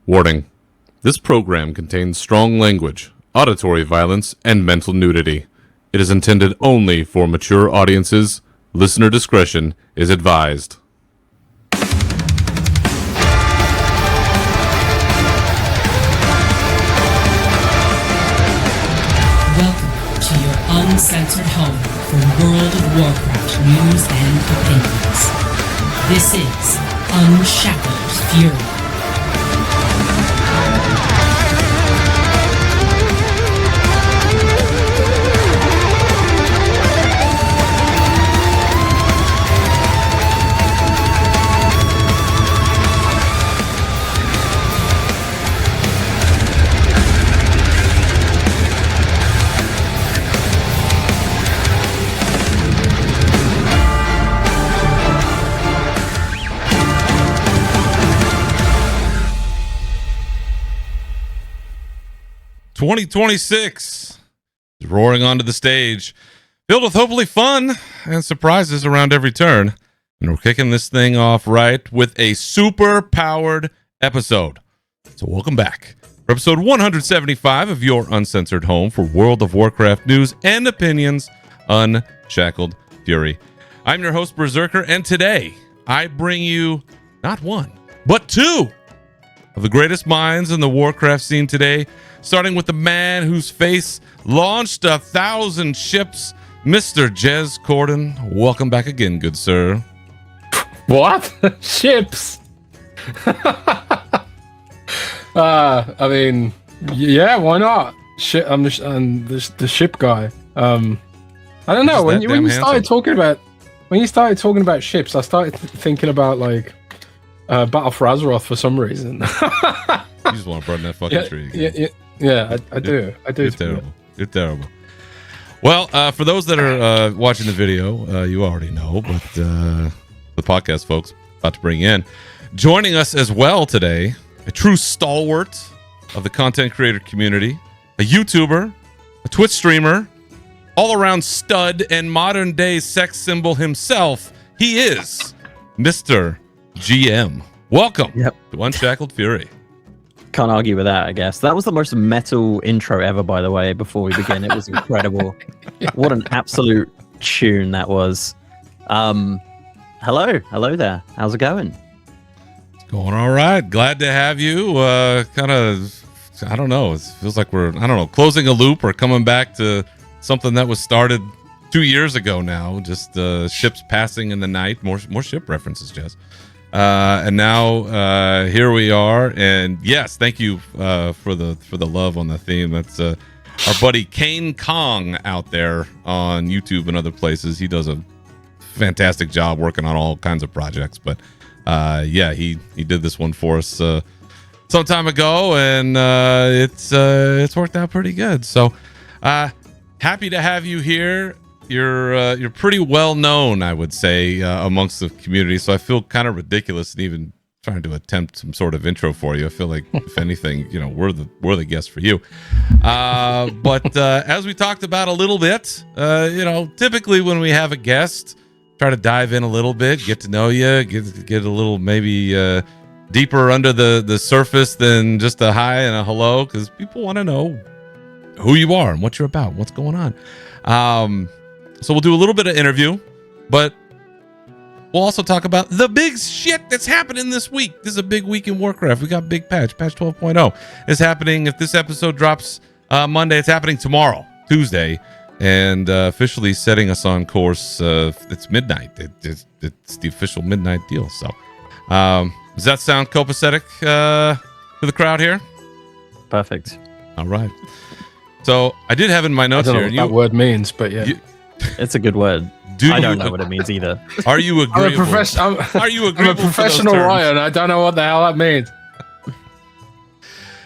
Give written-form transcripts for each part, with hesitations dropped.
Warning. This program contains strong language, auditory violence, and mental nudity. It is intended only for mature audiences. Listener discretion is advised. Welcome to your uncensored home for World of Warcraft news and opinions. This is Unshackled Fury. '26 is roaring onto the stage, filled with hopefully fun and surprises around every turn. And we're kicking this thing off right with a super-powered episode. So welcome back for episode 175 of your uncensored home for World of Warcraft news and opinions, Unshackled Fury. I'm your host, Berserker, and today I bring you not one, but two of the greatest minds in the Warcraft scene today, starting with the man whose face launched 1,000 ships, Mr. Jez Corden. Welcome back again, good sir. What? Ships? I mean, yeah, why not? I'm the ship guy. I don't know. When you started talking about ships, I started thinking about like Battle for Azeroth for some reason. You just want to burn that fucking tree. Yeah, I do. You're terrible. You're terrible. Well, for those that are watching the video, you already know, but the podcast folks about to bring in, joining us as well today, a true stalwart of the content creator community, a YouTuber, a Twitch streamer, all-around stud and modern-day sex symbol himself. He is MrGM. Welcome to Unshackled Fury. Can't argue with that, I guess. That was the most metal intro ever, by the way, before we begin. It was incredible. What an absolute tune that was. Hello there. How's it going? It's going all right. Glad to have you. Kind of, I don't know. It feels like we're, closing a loop or coming back to something that was started 2 years ago now. Just ships passing in the night. More ship references, Jess. And now here we are, and yes, thank you for the love on the theme. That's our buddy Kane Kong out there on YouTube and other places. He does a fantastic job working on all kinds of projects, but yeah, he did this one for us some time ago, and it's worked out pretty good. So happy to have you here. You're pretty well known, I would say, amongst the community. So I feel kind of ridiculous in even trying to attempt some sort of intro for you. I feel like, if anything, we're the guests for you. But as we talked about a little bit, typically when we have a guest, try to dive in a little bit, get to know you, get a little maybe deeper under the surface than just a hi and a hello, because people want to know who you are and what you're about, what's going on. So we'll do a little bit of interview, but we'll also talk about the big shit that's happening this week. This is a big week in Warcraft. We got big patch 12.0 is happening. If this episode drops Monday, it's happening tomorrow, Tuesday, and officially setting us on course. It's midnight. It's the official midnight deal. So does that sound copacetic to the crowd here? Perfect. All right. So I did have in my notes I don't here. know what that word means, but yeah. It's a good word. I don't know what it means either. Are you agreeable? Are you agreeable? I'm a professional writer, and I don't know what the hell that means.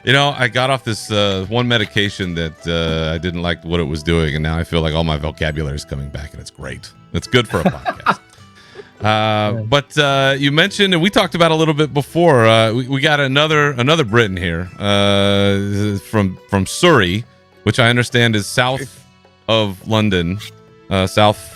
I got off this one medication that I didn't like what it was doing, and now I feel like all my vocabulary is coming back, and it's great. It's good for a podcast. But you mentioned, and we talked about a little bit before. We got another Briton here from Surrey, which I understand is south of London, south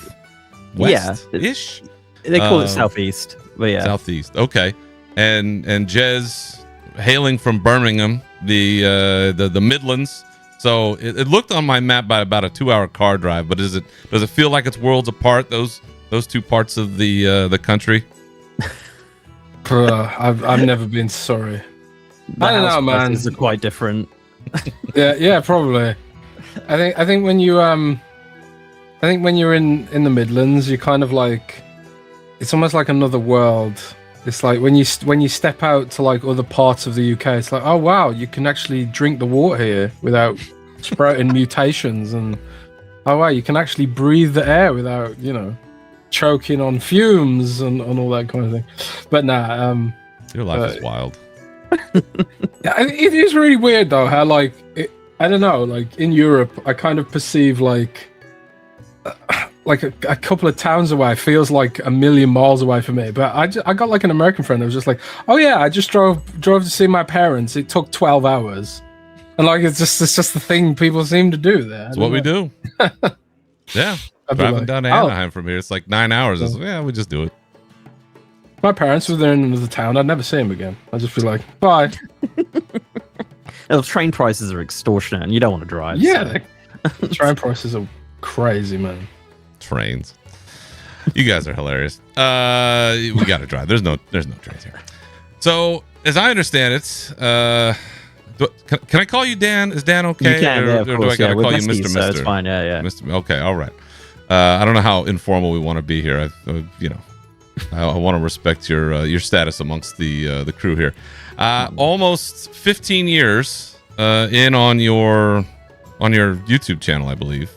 west-ish. They call it southeast, but yeah, southeast. Okay, and Jez hailing from Birmingham, the Midlands. So it looked on my map by about a 2-hour car drive. But does it feel like it's worlds apart? Those two parts of the country. I've never been sorry. I don't know, man. Is quite different. yeah, probably. I think when you when you're in the Midlands, you kind of like, it's almost like another world. It's like when you step out to like other parts of the UK, it's like, oh wow, you can actually drink the water here without sprouting mutations, and oh wow, you can actually breathe the air without choking on fumes and all that kind of thing. But nah, your life is wild. Yeah, it is really weird though how like I don't know, like in Europe, I kind of perceive like a couple of towns away feels like a million miles away from me. But I got like an American friend that was just like, oh yeah, I just drove to see my parents. It took 12 hours, and like it's just the thing people seem to do there. It's what we do. Yeah, driving down to Anaheim from here, it's like 9 hours. It's like, yeah, we just do it. My parents were there in another town. I'd never see them again. I'd just be like, bye. Well, train prices are extortionate, and you don't want to drive. Yeah, so. Train prices are crazy, man. Trains. You guys are hilarious. We got to drive. There's no trains here. So, as I understand it, can I call you Dan? Is Dan okay? You can, or do I got to call you Mr. So it's fine. Yeah. Mr. Okay, all right. I don't know how informal we want to be here. I want to respect your status amongst the crew here. Almost 15 years in on your YouTube channel, I believe.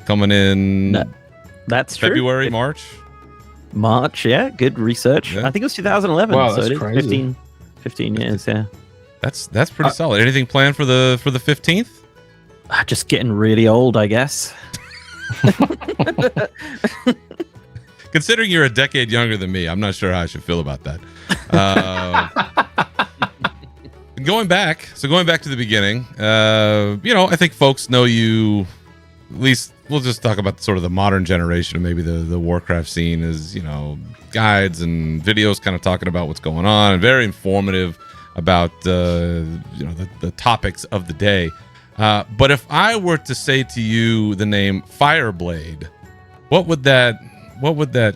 Coming in. That's February, true. March, yeah. Good research. Yeah. I think it was 2011. Wow, so that's it is crazy. 15 years. Yeah. That's pretty solid. Anything planned for the 15th? Just getting really old, I guess. Considering you're a decade younger than me, I'm not sure how I should feel about that. Going back to the beginning, I think folks know you. At least we'll just talk about sort of the modern generation of maybe the Warcraft scene is, guides and videos kind of talking about what's going on, and very informative about the topics of the day. But if I were to say to you the name Fireblade, what would that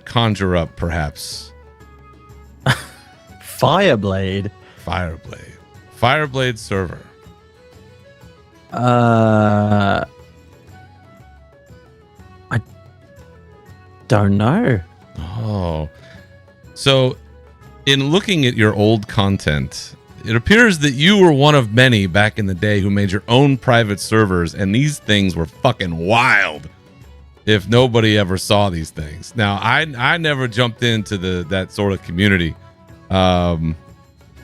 conjure up, perhaps? Fireblade server. I don't know. Oh, so in looking at your old content, it appears that you were one of many back in the day who made your own private servers, and these things were fucking wild. If nobody ever saw these things. Now, I never jumped into that sort of community. But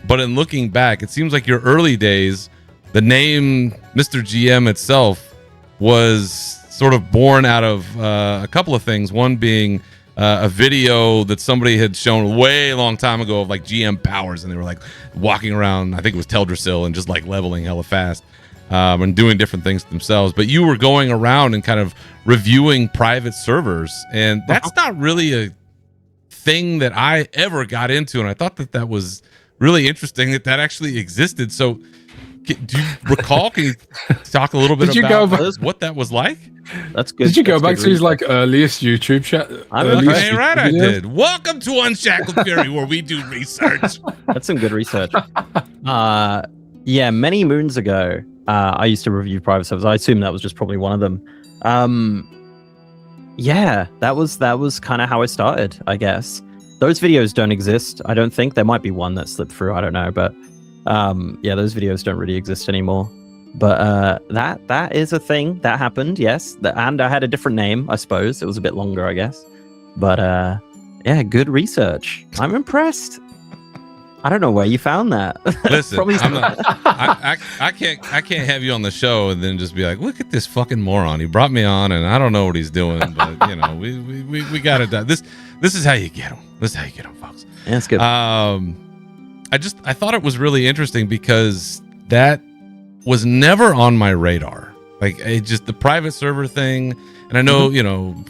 in looking back, it seems like your early days, the name MrGM itself was sort of born out of a couple of things. One being a video that somebody had shown way long time ago of like GM powers, and they were like walking around, I think it was Teldrassil, and just like leveling hella fast. And doing different things themselves, but you were going around and kind of reviewing private servers, and that's not really a thing that I ever got into, and I thought that was really interesting that actually existed. So do you recall, can you talk a little bit about what that was like? That's good. Did you go back to his like earliest YouTube chat? Right, I did. Welcome to Unshackled Fury, where we do research. That's some good research. Yeah, many moons ago, I used to review private servers. I assume that was just probably one of them. Yeah, that was kind of how I started, I guess. Those videos don't exist. I don't think. There might be one that slipped through. I don't know, but yeah, those videos don't really exist anymore. But that is a thing that happened. Yes, and I had a different name, I suppose. It was a bit longer, I guess. But yeah, good research. I'm impressed. I don't know where you found that. Listen, I can't have you on the show and then just be like, look at this fucking moron. He brought me on, and I don't know what he's doing, but we got it done. This is how you get him. This is how you get him, folks. Yeah, that's good. I thought it was really interesting because that was never on my radar. Like, the private server thing, and I know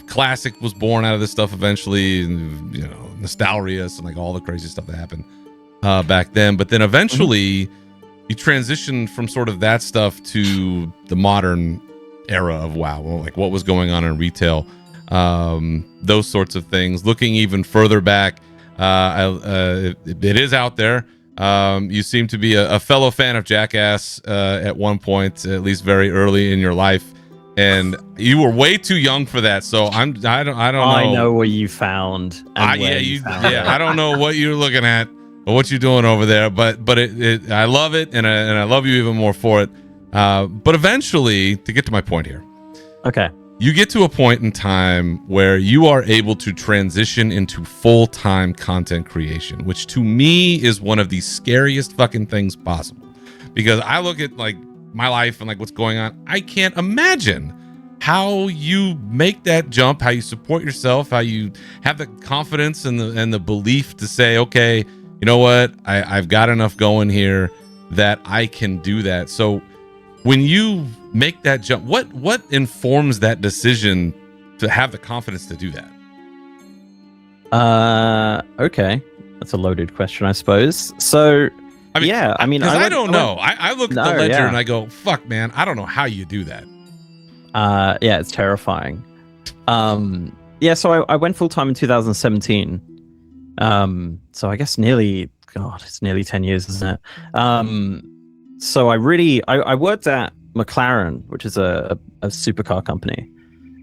Classic was born out of this stuff eventually, and Nostalrius and like all the crazy stuff that happened. back then, but then eventually you transitioned from sort of that stuff to the modern era of WoW, like what was going on in retail, those sorts of things. Looking even further back, it is out there. You seem to be a fellow fan of Jackass at one point, at least very early in your life, and you were way too young for that. So I don't know. I know what you found. I don't know what you're looking at or what you're doing over there, but I love it, and I love you even more for it. But eventually, to get to my point here, okay, you get to a point in time where you are able to transition into full-time content creation, which to me is one of the scariest fucking things possible, because I look at like my life and like what's going on. I can't imagine how you make that jump, how you support yourself, how you have the confidence and the belief to say, okay, you know what, I've got enough going here that I can do that. So when you make that jump, what informs that decision to have the confidence to do that? Okay, that's a loaded question, I suppose. So I don't know. I look at the ledger and I go, fuck, man, I don't know how you do that. Yeah, it's terrifying. So I went full time in 2017. So I guess it's nearly 10 years, isn't it? So I worked at McLaren, which is a supercar company,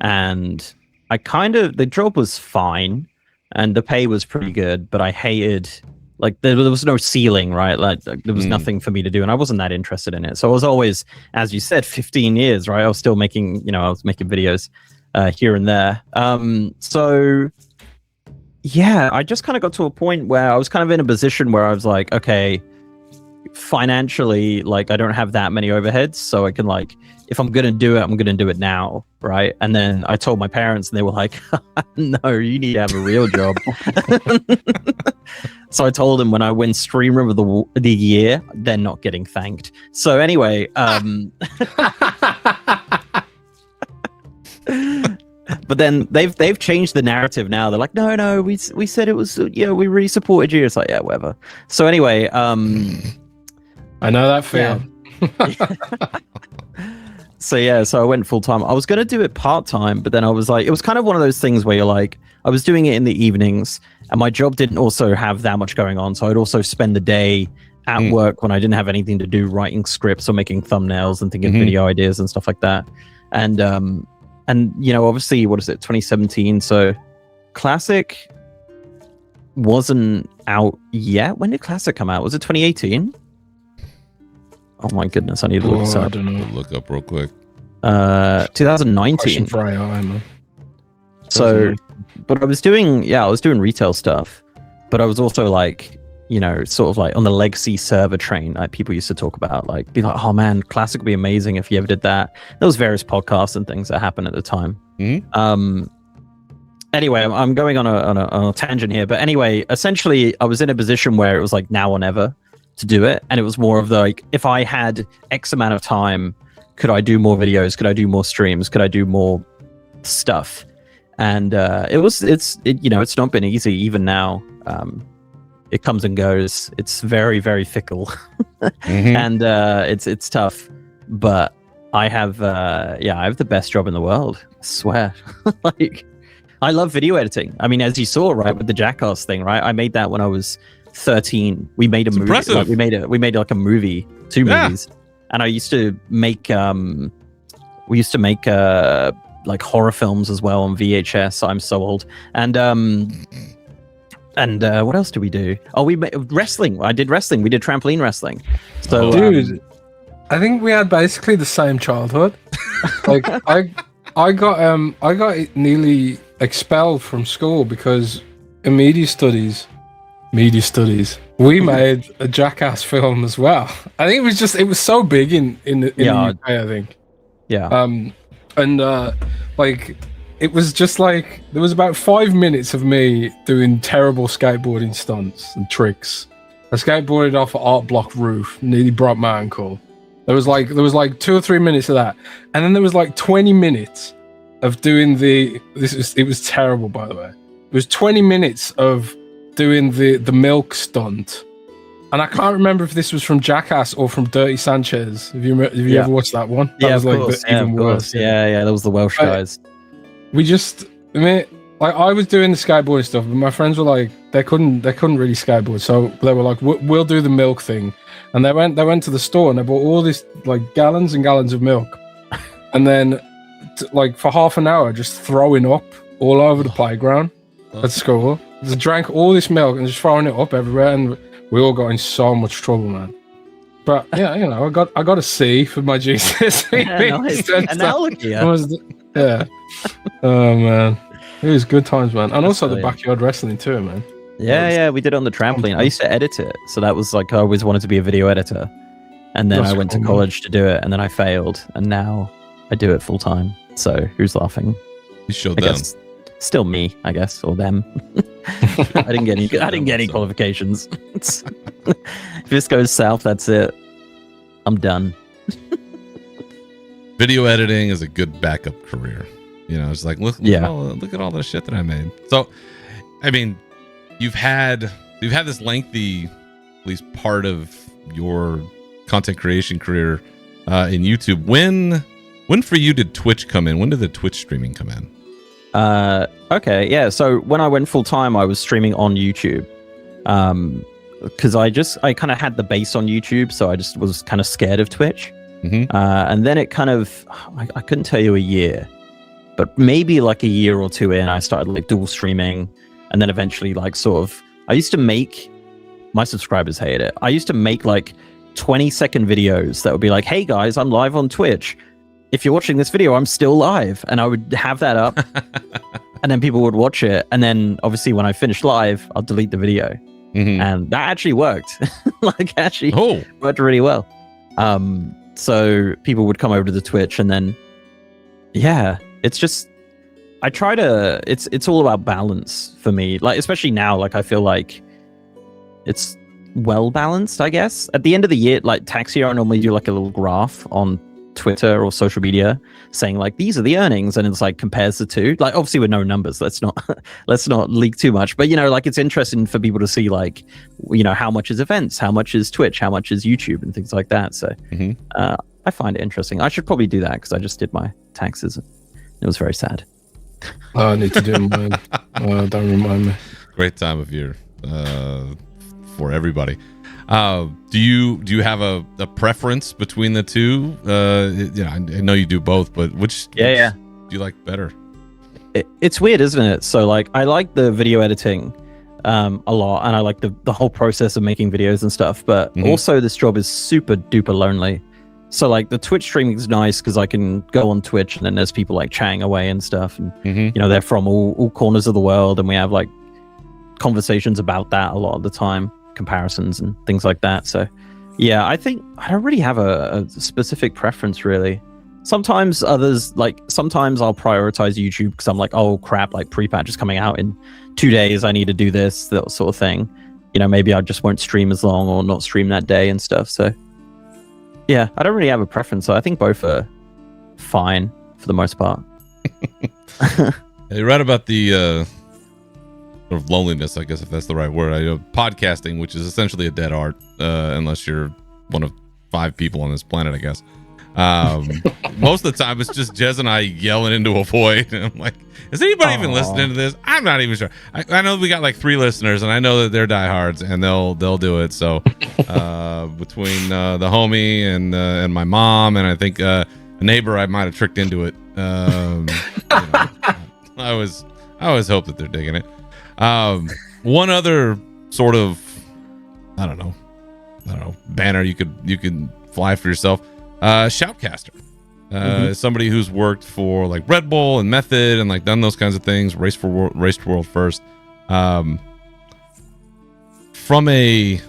and the job was fine and the pay was pretty good, but I hated, like, there was no ceiling, right? Like there was nothing for me to do, and I wasn't that interested in it. So I was always, as you said, 15 years, right? I was still making videos here and there. So yeah, I just kind of got to a point where I was kind of in a position where I was like, okay, financially, like, I don't have that many overheads, so I can, like, if I'm gonna do it, I'm gonna do it now, right? And then I told my parents, and they were like, no, you need to have a real job. So I told them when I win Streamer of the Year, they're not getting thanked. So anyway, but then they've changed the narrative now. They're like, no, we said it was, we really supported you. It's like, yeah, whatever. So anyway, I know that feeling. Yeah. So I went full time. I was going to do it part time, but then I was like, it was kind of one of those things where you're like, I was doing it in the evenings, and my job didn't also have that much going on. So I'd also spend the day at work when I didn't have anything to do, writing scripts or making thumbnails and thinking video ideas and stuff like that. And obviously, what is it, 2017? So Classic wasn't out yet. When did Classic come out? Was it 2018? Oh my goodness, I need to look this up. I don't know. Look up real quick. 2019. For AI, man. So, but I was doing retail stuff, but I was also like, sort of like on the legacy server train, like people used to talk about, like, be like, oh man, Classic would be amazing if you ever did that. There was various podcasts and things that happened at the time. Anyway, I'm going on a tangent here, but anyway, essentially I was in a position where it was like now or never to do it, and it was more of the, like, if I had X amount of time, could I do more videos? Could I do more streams? Could I do more stuff? And it's not been easy even now. It comes and goes. It's very, very fickle, and it's tough. But I have the best job in the world. I swear. Like, I love video editing. I mean, as you saw, right, with the Jackass thing, right? I made that when I was 13. We made a movie. Like, we made like a movie, two movies, and I used to make like horror films as well on VHS. I'm so old. And what else do we do? Oh, we made wrestling. I did wrestling. We did trampoline wrestling. So, dude, I think we had basically the same childhood. Like, I got nearly expelled from school because in media studies, we made a Jackass film as well. I think it was so big in the UK, I think. Yeah. Like, it was just like, there was about 5 minutes of me doing terrible skateboarding stunts and tricks. I skateboarded off an art block roof, nearly broke my ankle. There was like 2 or 3 minutes of that, and then there was like 20 minutes of doing it was terrible, by the way. It was 20 minutes of doing the milk stunt And I can't remember if this was from Jackass or from Dirty Sanchez. Have you ever watched that one? That was like even worse. Yeah, that was the Welsh guys. I was doing the skateboarding stuff, but my friends were like, they couldn't really skateboard, so they were like, we'll do the milk thing. And they went to the store and they bought all this like gallons and gallons of milk, and then like for half an hour just throwing up all over the playground at school. Just drank all this milk and just throwing it up everywhere, and we all got in so much trouble, man. But yeah, I got a C for my GCSE. Yeah, nice. And now look here. Yeah. Oh man, it was good times, man. And also the backyard wrestling too, man. Yeah, we did it on the trampoline. I used to edit it, so that was like I always wanted to be a video editor, and then I went to college to do it, and then I failed, and now I do it full time. So who's laughing? You showed them. Still me, I guess, or them. I didn't get any qualifications. If this goes south, that's it. I'm done. Video editing is a good backup career. It's like look at all the shit that I made. So, I mean, you've had this lengthy, at least part of your content creation career in YouTube. When for you did Twitch come in? When did the Twitch streaming come in? Okay, yeah. So when I went full time, I was streaming on YouTube. Because I kind of had the base on YouTube, so I just was kind of scared of Twitch. Mm-hmm. And then it kind of, I couldn't tell you a year, but maybe like a year or two in, I started like dual streaming, and then eventually like I used to make, my subscribers hate it. I used to make like 20-second videos that would be like, hey guys, I'm live on Twitch. If you're watching this video, I'm still live. And I would have that up and then people would watch it. And then obviously when I finish live, I'll delete the video. Mm-hmm. And that actually worked. Worked really well. So people would come over to the Twitch, and then, yeah, it's just, it's all about balance for me. Like, especially now, like I feel like it's well balanced, I guess. At the end of the year, like tax year, I normally do like a little graph on Twitter or social media saying like these are the earnings, and it's like compares the two, like obviously with no numbers, let's not leak too much, but like it's interesting for people to see like how much is events, how much is Twitch, how much is YouTube, and things like that. So I find it interesting. I should probably do that because I just did my taxes. It was very sad. I need to do mine. Don't remind me. Great time of year for everybody. Do you have a preference between the two? I know you do both, but which do you like better? It's weird, isn't it? So like I like the video editing a lot, and I like the whole process of making videos and stuff, but also this job is super duper lonely. So like the Twitch streaming is nice because I can go on Twitch and then there's people like chatting away and stuff, and they're from all corners of the world, and we have like conversations about that a lot of the time, comparisons and things like that. So yeah, I think I don't really have a specific preference really. Sometimes I'll prioritize YouTube because I'm like, oh crap, like pre-patch is coming out in 2 days, I need to do this, that sort of thing. Maybe I just won't stream as long or not stream that day and stuff. So yeah, I don't really have a preference. So I think both are fine for the most part. You're right about the sort of loneliness, I guess, if that's the right word. Podcasting, which is essentially a dead art, unless you're one of 5 people on this planet, I guess. Most of the time, it's just Jez and I yelling into a void. And I'm like, is anybody even listening to this? I'm not even sure. I know we got like 3 listeners, and I know that they're diehards, and they'll do it. So between the homie and my mom, and I think a neighbor, I might have tricked into it. I always hope that they're digging it. One other sort of, I don't know, banner you could fly for yourself. Shoutcaster, somebody who's worked for like Red Bull and Method and like done those kinds of things, raced world first. From a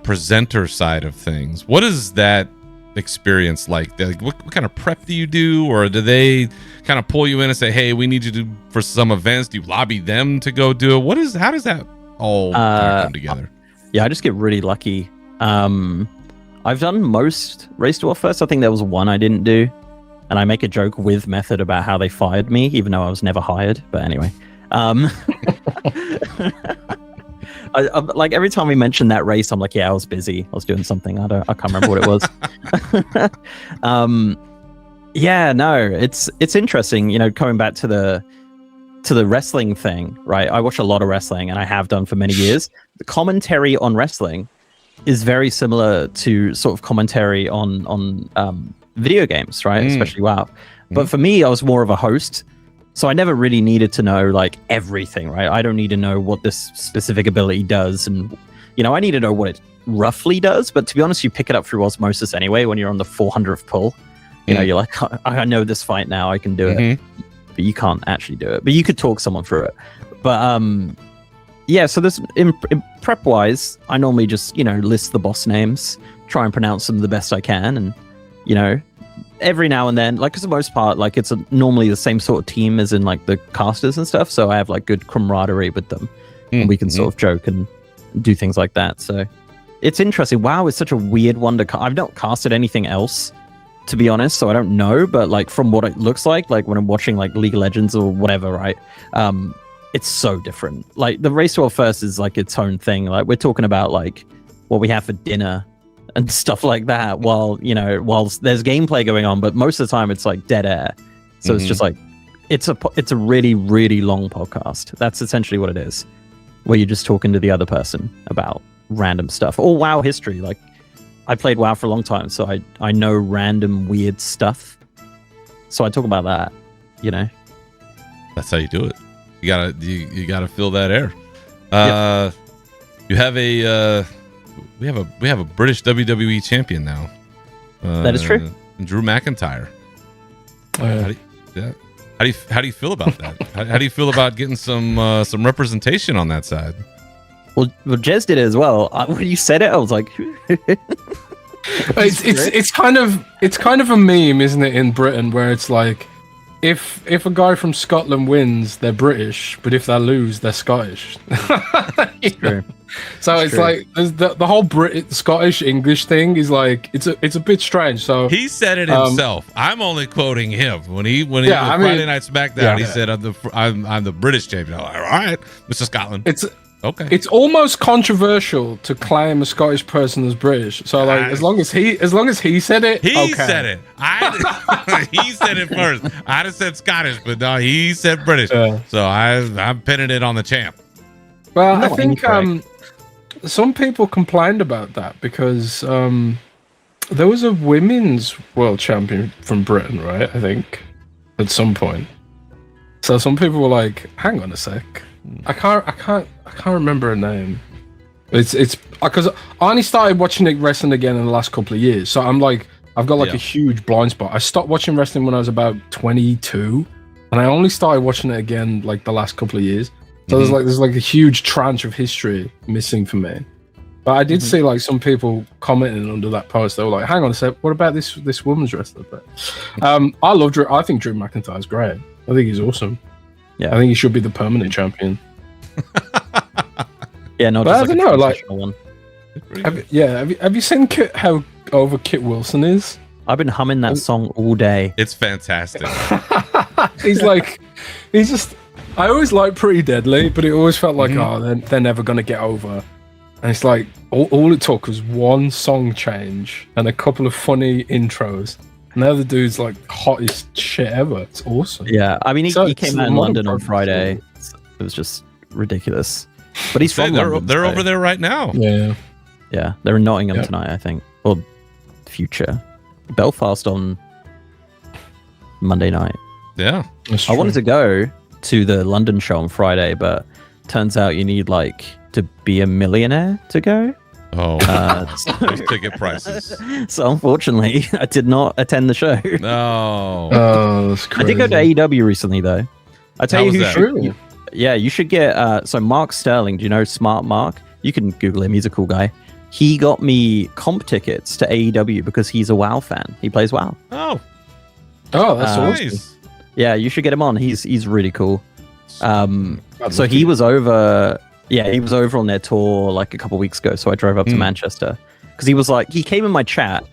presenter side of things, what is that experience like? What kind of prep do you do, or do they kind of pull you in and say, hey, we need you to for some events? Do you lobby them to go do it? How does that all come together? Yeah, I just get really lucky. I've done most race to first. I think there was one I didn't do, and I make a joke with Method about how they fired me, even though I was never hired. But anyway, Like every time we mention that race, I'm like, yeah, I was busy. I was doing something. I can't remember what it was. Yeah, no, it's interesting. Coming back to the wrestling thing, right? I watch a lot of wrestling, and I have done for many years. The commentary on wrestling is very similar to sort of commentary on video games, right? Especially WoW. But for me, I was more of a host. So I never really needed to know like everything, right? I don't need to know what this specific ability does. And, I need to know what it roughly does. But to be honest, you pick it up through osmosis anyway when you're on the 400th pull. You're like, I know this fight now. I can do it. But you can't actually do it. But you could talk someone through it. But yeah, so this in prep-wise, I normally just, list the boss names, try and pronounce them the best I can. And, every now and then, like, for the most part, like, it's normally the same sort of team as in, like, the casters and stuff. So I have, like, good camaraderie with them. And we can sort of joke and do things like that. So it's interesting. WoW is such a weird one to I've not casted anything else, to be honest. So I don't know. But, like, from what it looks like when I'm watching, like, League of Legends or whatever, right? It's so different. Like, the Race to World First is, like, its own thing. Like, we're talking about, like, what we have for dinner and stuff like that while there's gameplay going on, but most of the time it's like dead air. So it's just like it's a really, really long podcast. That's essentially what it is, where you're just talking to the other person about random stuff or WoW history. Like, I played WoW for a long time, so I know random weird stuff. So I talk about that, That's how you do it. You gotta fill that air. You have a we have a British WWE champion now. That is true. Drew McIntyre. How do you feel about that? how do you feel about getting some representation on that side? Well, Jez did it as well. When you said it, I was like, it's kind of a meme, isn't it, in Britain, where it's like, if a guy from Scotland wins, they're British, but if they lose, they're Scottish. True. So it's true. Like the whole Scottish English thing is like it's a bit strange. So he said it himself. I'm only quoting him when he Friday Night SmackDown. He said I'm the British champion. Like, all right, Mr. Scotland. Okay. It's almost controversial to claim a Scottish person as British. So like, as long as he said it, he said it. He said it first. I'd have said Scottish, but no, he said British. So I'm pinning it on the champ. Well, I think some people complained about that because there was a women's world champion from Britain, right? I think at some point. So some people were like, "Hang on a sec, I can't remember her name." It's because I only started watching wrestling again in the last couple of years, so I'm like, I've got like a huge blind spot. I stopped watching wrestling when I was about 22, and I only started watching it again like the last couple of years. So there's like a huge tranche of history missing for me. But I did see like some people commenting under that post. They were like, "Hang on a sec, what about this woman's wrestler?" But I love Drew. I think Drew McIntyre's great. I think he's awesome. Yeah, I think he should be the permanent champion. Yeah, no, but I don't know. Like, one. Have you seen how over Kit Wilson is? I've been humming that song all day. It's fantastic. He's just. I always liked Pretty Deadly, but it always felt like, they're never gonna get over. And it's like all it took was one song change and a couple of funny intros. Now the dude's like hottest shit ever. It's awesome. Yeah, I mean, he came out in London on Friday. It was just ridiculous. But he's from London. They're over there right now. Yeah, they're in Nottingham tonight, I think, or future. Belfast on Monday night. Yeah, I wanted to go to the London show on Friday, but turns out you need like to be a millionaire to go. Oh, those ticket prices. So unfortunately, I did not attend the show. No. Oh, that's crazy. I did go to AEW recently, though. I tell you who should. Yeah, you should get. So Mark Sterling, do you know Smart Mark? You can Google him. He's a cool guy. He got me comp tickets to AEW because he's a WoW fan. He plays WoW. Oh, that's awesome. Nice. Yeah, you should get him on. He's really cool. So he was over. Yeah, he was over on their tour like a couple weeks ago. So I drove up to Manchester because he was like, he came in my chat.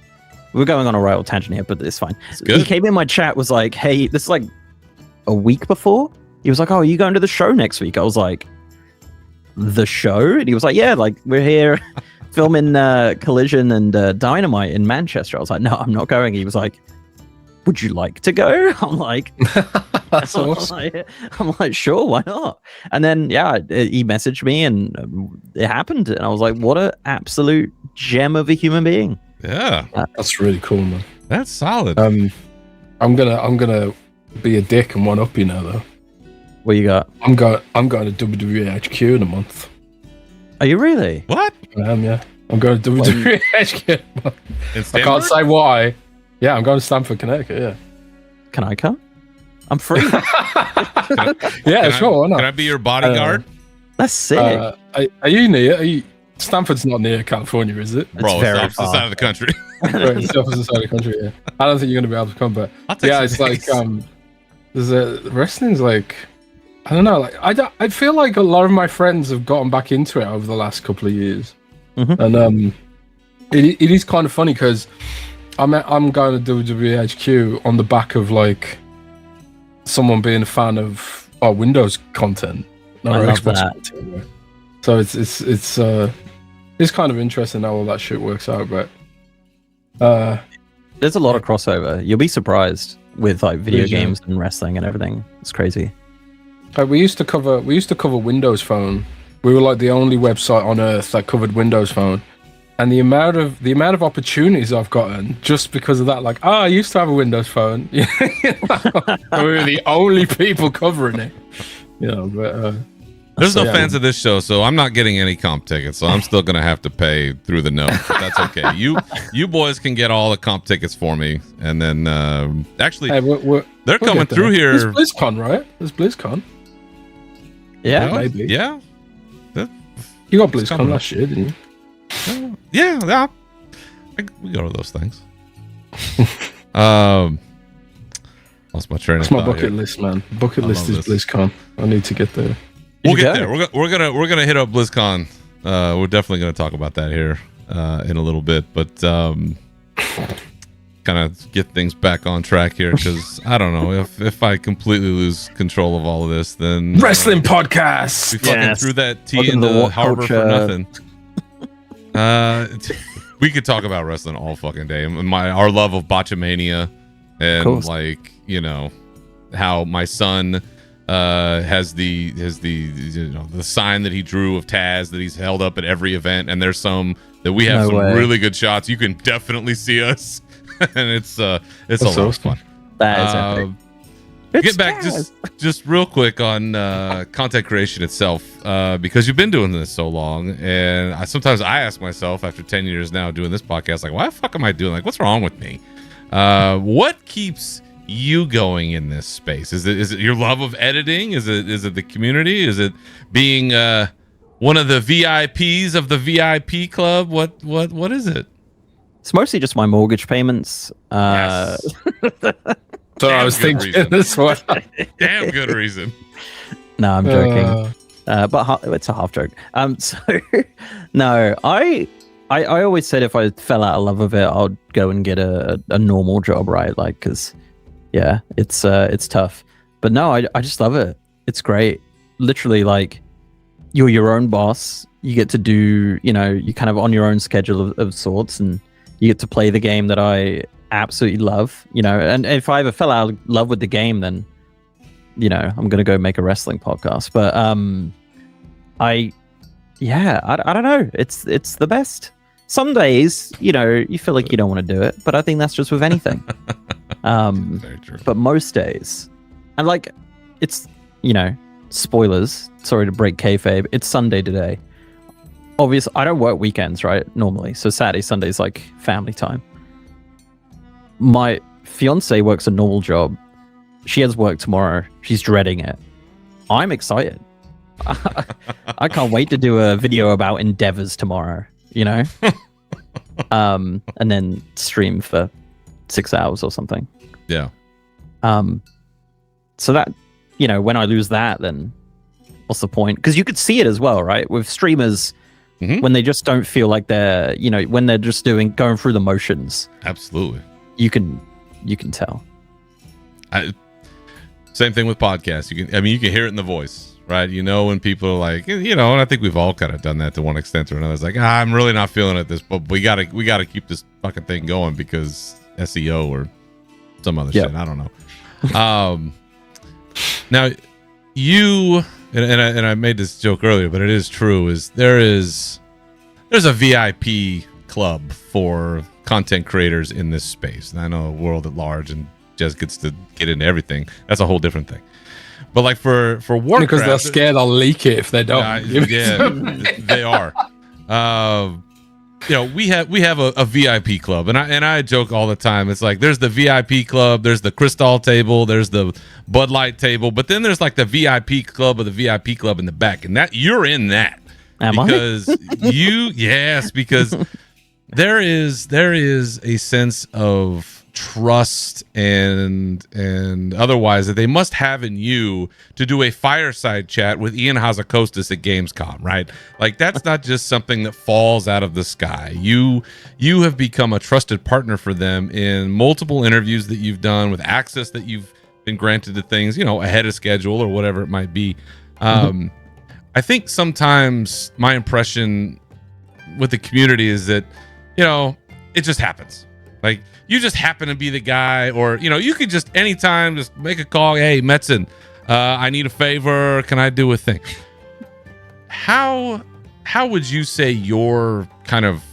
We're going on a royal tangent here, but it's fine. He came in my chat, was like, "Hey, this is like a week before." He was like, "Oh, are you going to the show next week?" I was like, the show? And he was like, yeah, like we're here filming Collision and Dynamite in Manchester. I was like, no, I'm not going. He was like, would you like to go? I'm like, that's awesome. I'm like, sure, why not? And then, yeah, he messaged me and it happened. And I was like, what an absolute gem of a human being. Yeah. That's really cool, man. That's solid. I'm gonna be a dick and one up you now, though. What you got? I'm going to WWE HQ in a month. Are you really? What? I am, yeah. I'm going to WWE HQ in a month. I can't say why. Yeah, I'm going to Stamford, Connecticut, yeah. Can I come? I'm free. Sure, why not? Can I be your bodyguard? That's sick. Are you near? Stanford's not near California, is it? Bro, it's the opposite side of the country. Right, it's the opposite side of the country, yeah. I don't think you're going to be able to come, but it's like, wrestling's like, I don't know, like, I feel like a lot of my friends have gotten back into it over the last couple of years. Mm-hmm. And it is kind of funny because I'm going to WWE HQ on the back of like someone being a fan of our Windows content, not our Xbox content. Right? So it's kind of interesting how all that shit works out. But there's a lot of crossover. You'll be surprised with like video games and wrestling and everything. It's crazy. We used to cover Windows Phone. We were like the only website on earth that covered Windows Phone. And the amount of opportunities I've gotten just because of that, like, I used to have a Windows Phone. We were the only people covering it, But there's no fans of this show, so I'm not getting any comp tickets. So I'm still gonna have to pay through the nose. But that's okay. You boys can get all the comp tickets for me, and then actually, they're coming through here. There's BlizzCon, right? There's BlizzCon. Yeah, maybe. Yeah. You got BlizzCon last year, didn't you? Yeah. We go to those things. Lost my train of thought. That's my bucket list, man. Bucket list is BlizzCon. I need to get there. We'll get there. We're gonna hit up BlizzCon. We're definitely gonna talk about that here in a little bit, but kind of get things back on track here because I don't know if I completely lose control of all of this, then wrestling podcast. We fucking threw that tea into the harbor for nothing. We could talk about wrestling all fucking day. Our love of Botchamania, and like how my son has the sign that he drew of Taz that he's held up at every event, and there's some that we have really good shots. You can definitely see us, and it's a lot of fun. That is epic. Get back just real quick on content creation itself, because you've been doing this so long, and sometimes I ask myself after 10 years now doing this podcast, like, why the fuck am I doing? Like, what's wrong with me? What keeps you going in this space? Is it your love of editing? Is it the community? Is it being one of the VIPs of the VIP club? What is it? It's mostly just my mortgage payments. Yes. So I was thinking this one. Damn good reason. No, I'm joking. But it's a half joke. So no, I always said if I fell out of love with it, I'd go and get a normal job, right? Like, because yeah, it's tough. But no, I just love it. It's great. Literally, like, you're your own boss. You get to do, you kind of on your own schedule of sorts, and you get to play the game that I absolutely love, and if I ever fell out of love with the game, then I'm gonna go make a wrestling podcast. But I don't know, it's the best. Some days you feel like you don't want to do it, but I think that's just with anything. Very true. But most days, and like, it's spoilers, sorry to break kayfabe, it's Sunday today. Obviously I don't work weekends, right, normally, so Saturday, Sunday's like family time. My fiance works a normal job. She has work tomorrow. She's dreading it. I'm excited. I can't wait to do a video about endeavors tomorrow, and then stream for 6 hours or something. Yeah. So that, when I lose that, then what's the point? Because you could see it as well, right? With streamers, when they just don't feel like they're, when they're just going through the motions. Absolutely. You can tell. Same thing with podcasts. You can hear it in the voice, right? You know, when people are like, and I think we've all kind of done that to one extent or another. It's like, I'm really not feeling it but we gotta keep this fucking thing going because SEO or some other shit. I don't know. Now you and I made this joke earlier, but it is true. There's a VIP club for content creators in this space, and I know the world at large, and Jez gets to get into everything. That's a whole different thing. But like for Warcraft, because they're scared I'll leak it if they don't. They are. We have a VIP club, and I joke all the time. It's like there's the VIP club, there's the Cristal table, there's the Bud Light table, but then there's like the VIP club of the VIP club in the back, and that you're in that. Because because there is a sense of trust and otherwise that they must have in you to do a fireside chat with Ian Hazakostas at Gamescom, right? Like that's not just something that falls out of the sky. You have become a trusted partner for them in multiple interviews that you've done, with access that you've been granted to things, ahead of schedule or whatever it might be. I think sometimes my impression with the community is that, it just happens. Like you just happen to be the guy, or, you could just anytime just make a call. Hey, Metzen, I need a favor. Can I do a thing? How would you say your kind of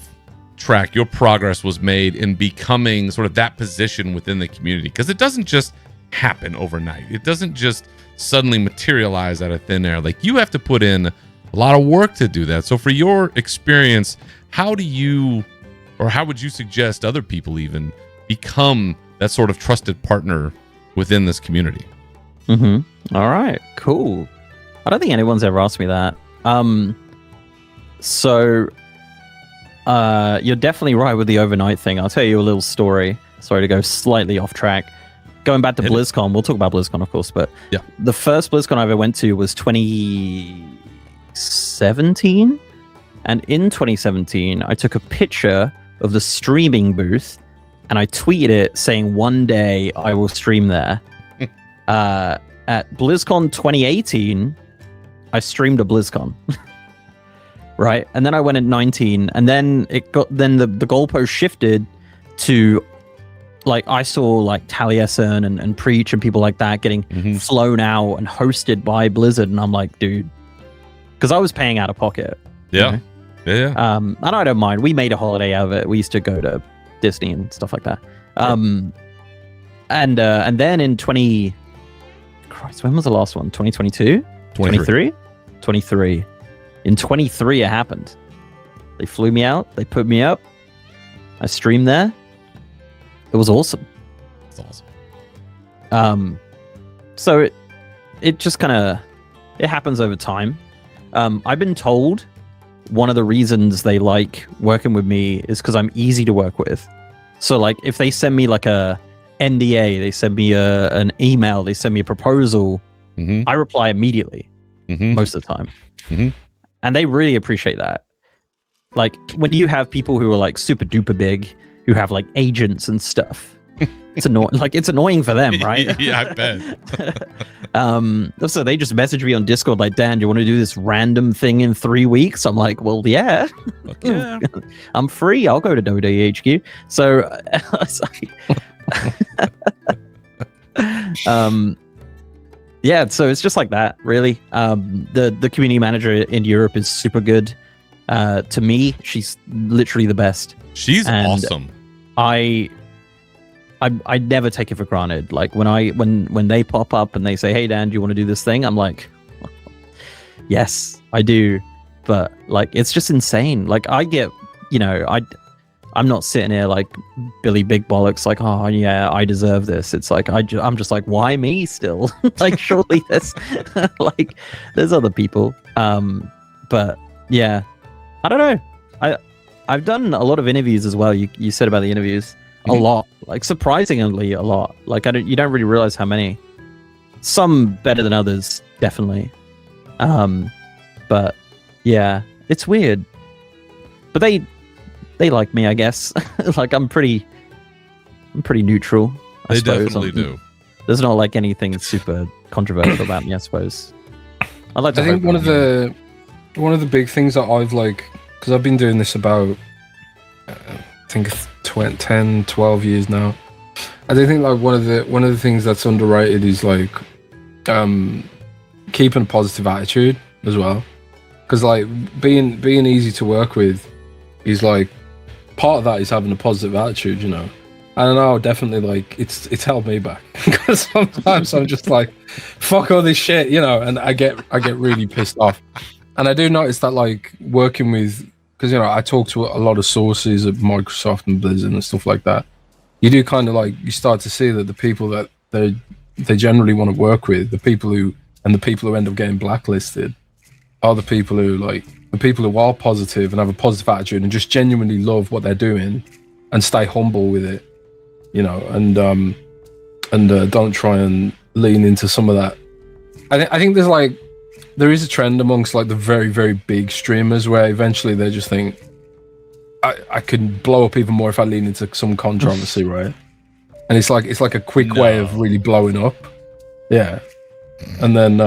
track, your progress was made in becoming sort of that position within the community? Because it doesn't just happen overnight. It doesn't just suddenly materialize out of thin air. Like you have to put in a lot of work to do that. So for your experience, how would you suggest other people even become that sort of trusted partner within this community? All right, cool. I don't think anyone's ever asked me that. So you're definitely right with the overnight thing. I'll tell you a little story. Sorry to go slightly off track. Going back to BlizzCon, we'll talk about BlizzCon, of course, but yeah, the first BlizzCon I ever went to was 2017. And in 2017, I took a picture of the streaming booth and I tweeted it saying, one day I will stream there. At BlizzCon 2018, I streamed a BlizzCon. Right? And then I went at 19, and then the goalpost shifted to, like, I saw like Taliesin and Preach and people like that getting flown out and hosted by Blizzard, and I'm like, dude, because I was paying out of pocket. Yeah. Yeah. And I don't mind. We made a holiday out of it. We used to go to Disney and stuff like that. And then in Christ, when was the last one? 2022? 23? 23. In 23, it happened. They flew me out. They put me up. I streamed there. It was awesome. It's awesome. So it just kind of, it happens over time. I've been told one of the reasons they like working with me is because I'm easy to work with. So like if they send me like a NDA, they send me an email, they send me a proposal, I reply immediately most of the time. And they really appreciate that. Like when you have people who are like super duper big, who have like agents and stuff, it's annoying. Like it's annoying for them, right? Yeah, I bet. So they just message me on Discord like, Dan, do you want to do this random thing in 3 weeks? I'm like, well, yeah. Yeah. I'm free. I'll go to WWE HQ. So, yeah, so it's just like that, really. The community manager in Europe is super good. To me, she's literally the best. She's awesome. I never take it for granted. Like when they pop up and they say, "Hey Dan, do you want to do this thing?" I'm like, yes, I do. But like, it's just insane. Like I get, I'm not sitting here like Billy Big Bollocks, like, oh yeah, I deserve this. It's like I'm just like, why me still? Like surely there's like there's other people. But yeah, I don't know. I've done a lot of interviews as well. You said about the interviews. A lot, like surprisingly a lot. Like you don't really realize how many. Some better than others, definitely. But yeah, it's weird. But they like me, I guess. Like I'm pretty neutral. I suppose. Definitely do. There's not like anything super controversial about me, I suppose. I'd like to. I think one of the big things that I've because I've been doing this about I think 10, 12 years now. I do think one of the things that's underrated is keeping a positive attitude as well, because being easy to work with is part of that is having a positive attitude, you know. I don't know, definitely it's held me back because sometimes I'm just fuck all this shit, you know, and I get really pissed off. And I do notice that working with, because you know I talk to a lot of sources at Microsoft and Blizzard and stuff like that. You do kind of you start to see that the people that they generally want to work with, the people who end up getting blacklisted, are the people who are positive and have a positive attitude and just genuinely love what they're doing and stay humble with it, you know, and don't try and lean into some of that. I think there is a trend amongst the very, very big streamers where eventually they just think, I can blow up even more if I lean into some controversy, right? And it's like a quick way of really blowing up. Yeah. And then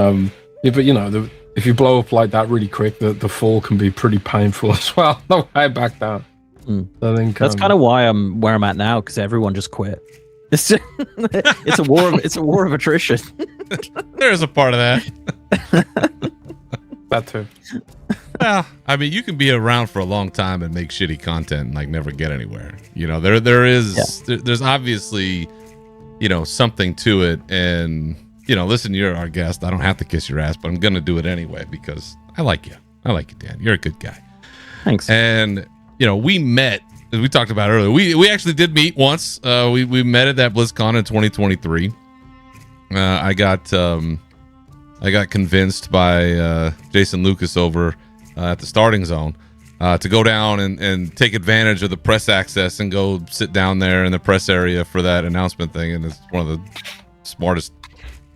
but you know, if you blow up like that really quick, the fall can be pretty painful as well. No way back down. I think that's kind of why I'm where I'm at now, because everyone just quit. It's a war of attrition. There's a part of that. That too. Well, I mean, you can be around for a long time and make shitty content and never get anywhere. You know, there's obviously, you know, something to it. And you know, listen, you're our guest. I don't have to kiss your ass, but I'm gonna do it anyway because I like you. I like you, Dan. You're a good guy. Thanks. And you know, we met, as we talked about earlier. We actually did meet once. We met at that BlizzCon in 2023. I got convinced by Jason Lucas over at the Starting Zone to go down and take advantage of the press access and go sit down there in the press area for that announcement thing. And it's one of the smartest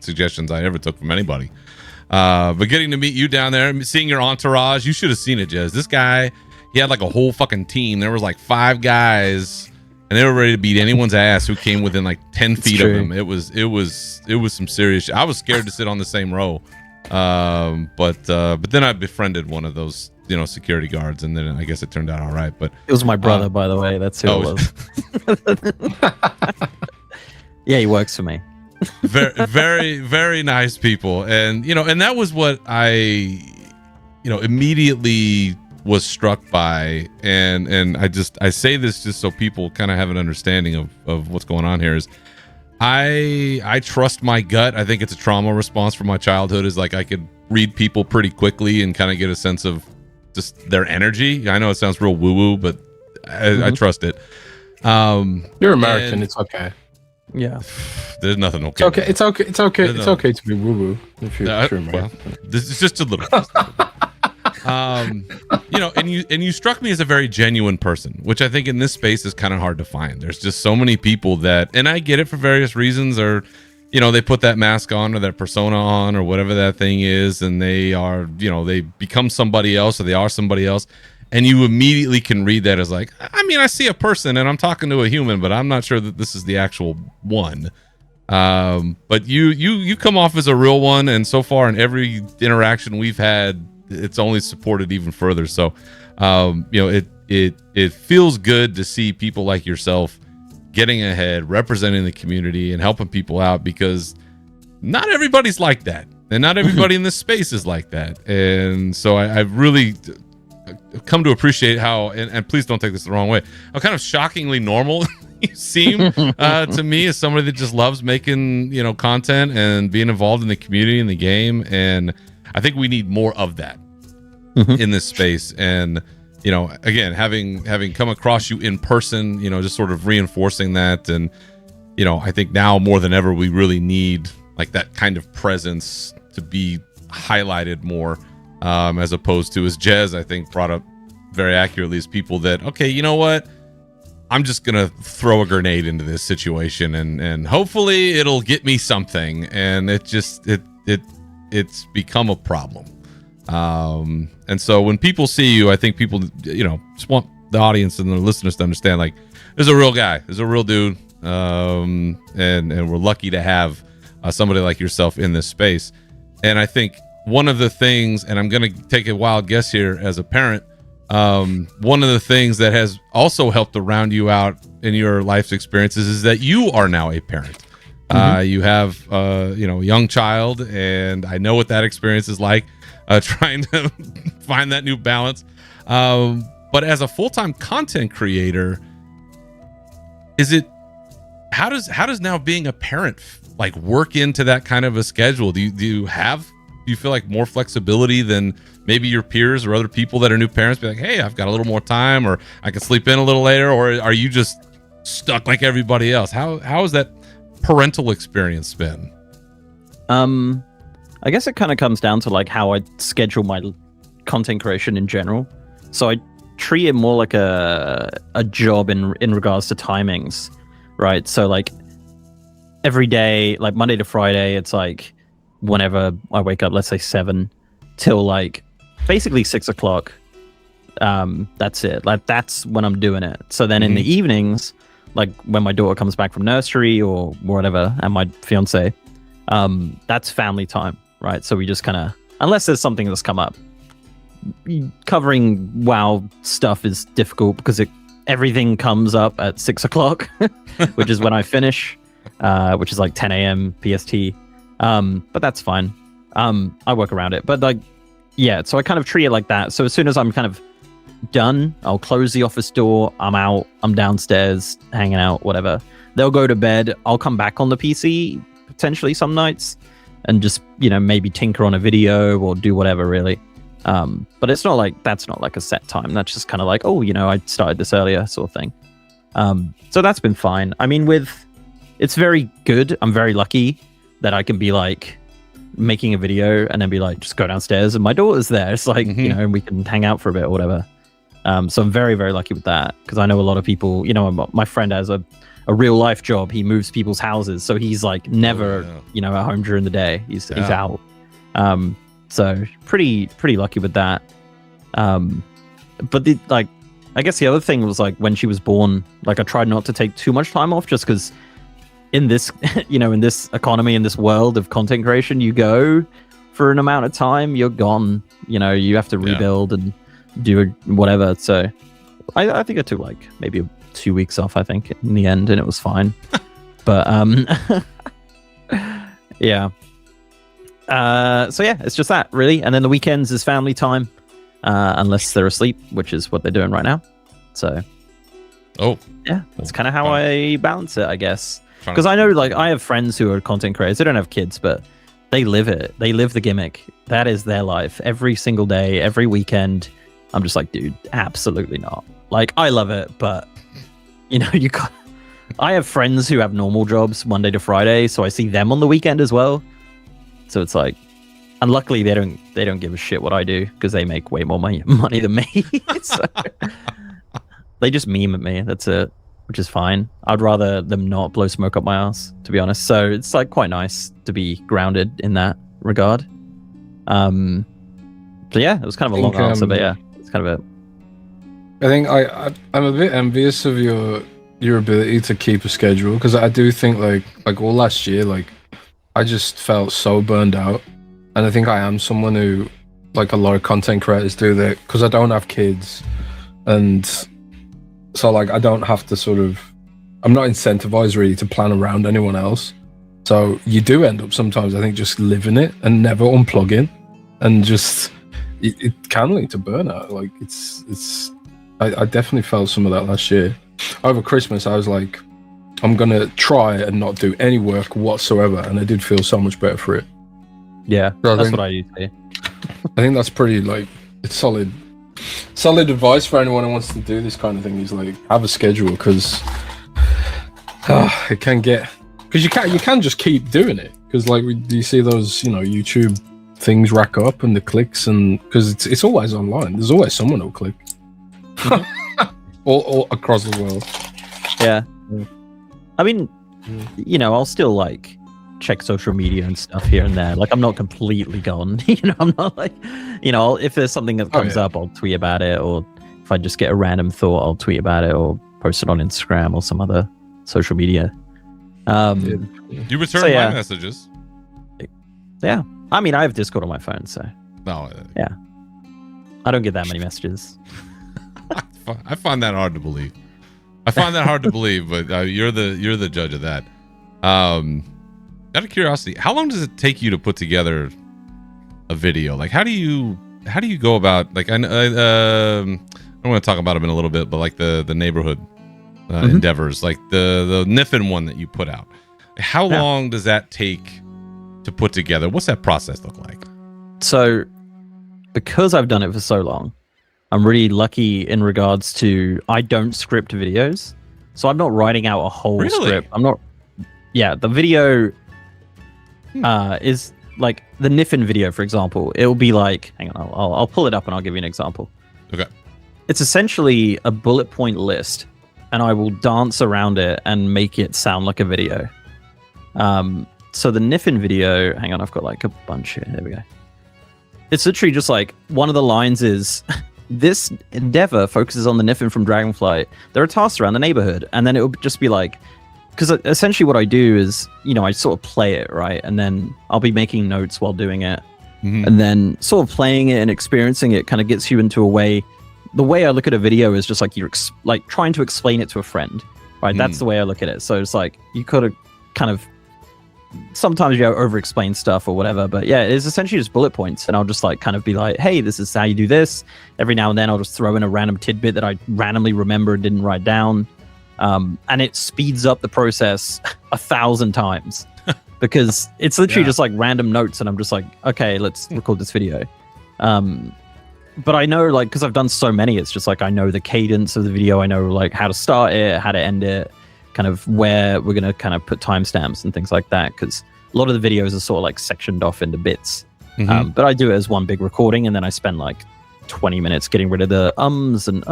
suggestions I ever took from anybody. But getting to meet you down there, seeing your entourage, you should have seen it, Jez. This guy, he had a whole fucking team. There was 5 guys, and they were ready to beat anyone's ass who came within 10 feet of him. It was some serious shit. I was scared to sit on the same row. But then I befriended one of those, you know, security guards, and then I guess it turned out all right. But it was my brother, by the way. That's who it was. Yeah, he works for me. Very, very, very nice people, and you know, and that was what I, you know, immediately was struck by, and I say this just so people kind of have an understanding of what's going on here. Is I trust my gut. I think it's a trauma response from my childhood. Is I could read people pretty quickly and kind of get a sense of just their energy. I know it sounds real woo woo, but I trust it. You're American. It's okay. Yeah. There's nothing okay. It's okay to be woo woo if you're American. Well, this is just a little. You know, and you struck me as a very genuine person, which I think in this space is kind of hard to find. There's just so many people that, and I get it for various reasons, or you know, they put that mask on or that persona on or whatever that thing is, and they are, you know, they become somebody else or they are somebody else, and you immediately can read that as I mean, I see a person and I'm talking to a human, but I'm not sure that this is the actual one. But you come off as a real one, and so far in every interaction we've had, it's only supported even further. So, you know, it feels good to see people like yourself getting ahead, representing the community and helping people out, because not everybody's like that. And not everybody in this space is like that. And so I've really come to appreciate how, and please don't take this the wrong way, how kind of shockingly normal you seem to me as somebody that just loves making, you know, content and being involved in the community and the game. And I think we need more of that in this space. And, you know, again, having come across you in person, you know, just sort of reinforcing that. And, you know, I think now more than ever, we really need that kind of presence to be highlighted more, as opposed to, as Jez, I think, brought up very accurately, as people that, okay, you know what? I'm just going to throw a grenade into this situation and hopefully it'll get me something. And it's become a problem. And so when people see you, I think people, you know, just want the audience and the listeners to understand, there's a real guy, there's a real dude. And we're lucky to have somebody like yourself in this space. And I think one of the things, and I'm going to take a wild guess here as a parent, one of the things that has also helped to round you out in your life's experiences is that you are now a parent. You have, a young child, and I know what that experience is like, trying to find that new balance. But as a full-time content creator, how does now being a parent like work into that kind of a schedule? Do you feel like more flexibility than maybe your peers or other people that are new parents? Be like, hey, I've got a little more time, or I can sleep in a little later, or are you just stuck like everybody else? How has that parental experience been? I guess it kind of comes down to like how I schedule my content creation in general. So I treat it more like a job in regards to timings, right? So like every day, like Monday to Friday, it's like whenever I wake up, let's say 7 till like basically 6 o'clock. That's it. Like that's when I'm doing it. So then in the evenings, like when my daughter comes back from nursery or whatever, and my fiance, that's family time, right? So we just kind of, unless there's something that's come up, covering WoW stuff is difficult because everything comes up at 6 o'clock, which is when I finish, which is like 10 a.m. PST. But that's fine. I work around it. But like, yeah, so I kind of treat it like that. So as soon as I'm kind of done, I'll close the office door. I'm out. I'm downstairs hanging out, whatever. They'll go to bed. I'll come back on the PC potentially some nights and just, maybe tinker on a video or do whatever really. But it's not like, that's not like a set time. That's just kind of like, I started this earlier sort of thing. So that's been fine. I mean, it's very good. I'm very lucky that I can be like making a video and then be like, just go downstairs and my daughter's there. It's like, and we can hang out for a bit or whatever. So I'm very, very lucky with that because I know a lot of people, my friend has a real life job. He moves people's houses. So he's like never, at home during the day. He's out. So pretty lucky with that. But I guess the other thing was like when she was born, like I tried not to take too much time off just because in this, in this economy, in this world of content creation, you go for an amount of time, you're gone. You have to rebuild and do whatever. So I think I took like maybe 2 weeks off, I think, in the end, and it was fine. But yeah. So yeah, it's just that really. And then the weekends is family time, unless they're asleep, which is what they're doing right now. So yeah, that's kind of how I balance it, I guess. Because I know, like, I have friends who are content creators. They don't have kids, but they live it. They live the gimmick. That is their life. Every single day, every weekend. I'm just like, dude, absolutely not. Like, I love it, but, you can't. I have friends who have normal jobs Monday to Friday, so I see them on the weekend as well. So it's like, and luckily they don't give a shit what I do because they make way more money than me. So they just meme at me. That's it. Which is fine. I'd rather them not blow smoke up my ass, to be honest. So it's like quite nice to be grounded in that regard. So yeah, it was kind of a long answer, but yeah, it's kind of it. I think I'm a bit envious of your ability to keep a schedule because I do think like all last year, like I just felt so burned out, and I think I am someone who, like a lot of content creators do that because I don't have kids, and so like I don't have to I'm not incentivized really to plan around anyone else. So you do end up sometimes, I think, just living it and never unplugging, and just it can lead to burnout. Like I definitely felt some of that last year. Over Christmas, I was like, I'm gonna try and not do any work whatsoever, and I did feel so much better for it. Yeah, so that's what I do too. I think that's pretty it's solid advice for anyone who wants to do this kind of thing. Is like have a schedule because it can get you can just keep doing it because like you see those YouTube things rack up and the clicks, and because it's always online. There's always someone who'll click all across the world. Yeah. I mean, I'll still like check social media and stuff here and there. Like I'm not completely gone. I'm not like, if there's something that comes up, I'll tweet about it, or if I just get a random thought, I'll tweet about it or post it on Instagram or some other social media. You return my messages. Yeah, I mean, I have Discord on my phone, so No. Yeah. I don't get that many messages. I find that hard to believe. But you're the judge of that. Out of curiosity, how long does it take you to put together a video? Like, how do you go about, like, I want to talk about them in a little bit, but like the neighborhood endeavors, like the Niffin one that you put out, how long does that take to put together? What's that process look like? So, because I've done it for so long, I'm really lucky in regards to I don't script videos, so I'm not writing out a whole script. I'm not. Yeah, the video is like the Niffin video, for example. It'll be like, hang on, I'll pull it up and I'll give you an example. Okay. It's essentially a bullet point list, and I will dance around it and make it sound like a video. So the Niffin video, hang on, I've got like a bunch here. There we go. It's literally just like one of the lines is, this endeavor focuses on the Niffin from Dragonflight. There are tasks around the neighborhood. And then it would just be like, because essentially what I do is, you know, I sort of play it, right? And then I'll be making notes while doing it. Mm-hmm. And then sort of playing it and experiencing it kind of gets you into a way. The way I look at a video is just like you're like trying to explain it to a friend, right? That's the way I look at it. So it's like you could have kind of, sometimes you over explain stuff or whatever, but yeah, it's essentially just bullet points, and I'll just like kind of be like, hey, this is how you do this. Every now and then I'll just throw in a random tidbit that I randomly remember and didn't write down, and it speeds up the process 1,000 times because it's literally just like random notes, and I'm just like, okay, let's record this video. But I know, like, because I've done so many, it's just like I know the cadence of the video, I know like how to start it, how to end it, kind of where we're going to kind of put timestamps and things like that, because a lot of the videos are sort of like sectioned off into bits. But I do it as one big recording, and then I spend like 20 minutes getting rid of the ums and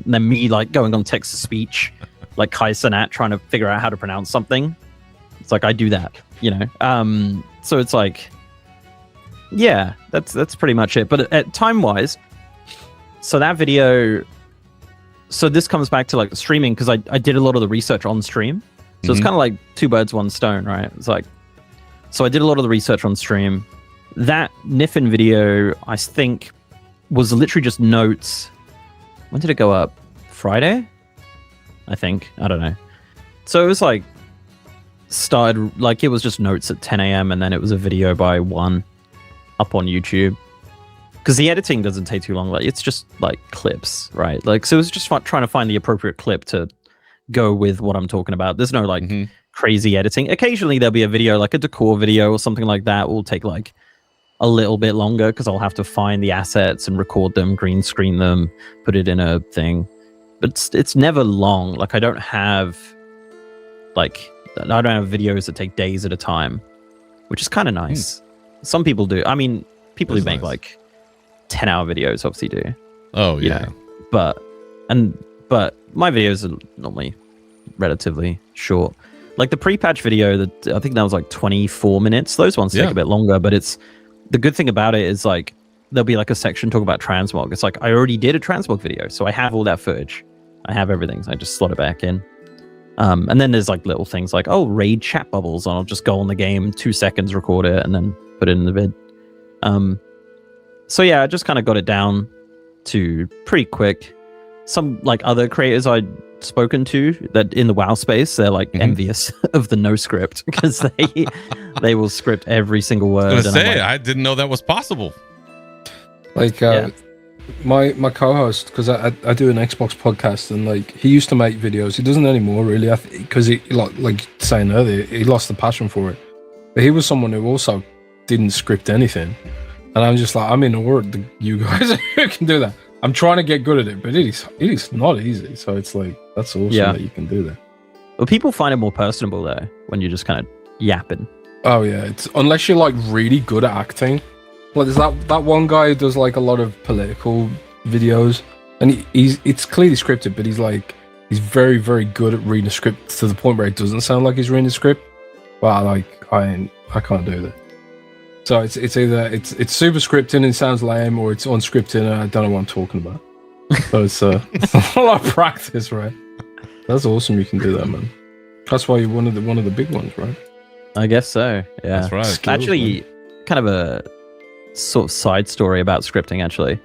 then me like going on text to speech like Kai Cenat trying to figure out how to pronounce something. It's like I do that, you know. So it's like, yeah, that's pretty much it. But at time wise, so that video, so this comes back to like streaming, because I did a lot of the research on stream. So it's kind of like two birds, one stone, right? It's like, so I did a lot of the research on stream. That Niffin video, I think, was literally just notes. When did it go up? Friday? I think. I don't know. So it was like, started, like it was just notes at 10 a.m. and then it was a video by 1 up on YouTube. Because the editing doesn't take too long. Like it's just like clips, right? Like, so it was just trying to find the appropriate clip to go with what I'm talking about. There's no like crazy editing. Occasionally there'll be a video, like a decor video or something like that, will take like a little bit longer because I'll have to find the assets and record them, green screen them, put it in a thing. But it's never long. Like I don't have videos that take days at a time, which is kind of nice. Some people do. I mean, people who make like 10-hour videos obviously do. Oh yeah. You know? But my videos are normally relatively short. Like the pre-patch video, that I think that was like 24 minutes. Those ones take a bit longer, but it's the good thing about it is like there'll be like a section talk about transmog. It's like I already did a transmog video, so I have all that footage. I have everything, so I just slot it back in. And then there's like little things like, oh, raid chat bubbles, and I'll just go on the game, 2 seconds, record it, and then put it in the vid. So yeah, I just kind of got it down to pretty quick. Some like other creators I'd spoken to that in the WoW space, they're like envious of the no script because they will script every single word. I was gonna say, I didn't know that was possible. Like my co-host, because I do an Xbox podcast, and like he used to make videos. He doesn't anymore, really, because he like saying earlier, he lost the passion for it. But he was someone who also didn't script anything, and I'm just like, I'm in awe of you guys who can do that. I'm trying to get good at it, but it is not easy. So it's like, that's awesome that you can do that. Well, people find it more personable though when you're just kind of yapping. Oh yeah, it's unless you're like really good at acting. Like there's that one guy who does like a lot of political videos, and it's clearly scripted, but he's very, very good at reading a script to the point where it doesn't sound like he's reading a script. Well, like I can't do that. So it's either it's super scripted and it sounds lame, or it's unscripted and I don't know what I'm talking about. So it's a lot of practice, right? That's awesome. You can do that, man. That's why you're one of the big ones, right? I guess so. Yeah, that's right. Skills, actually, kind of a sort of side story about scripting, actually.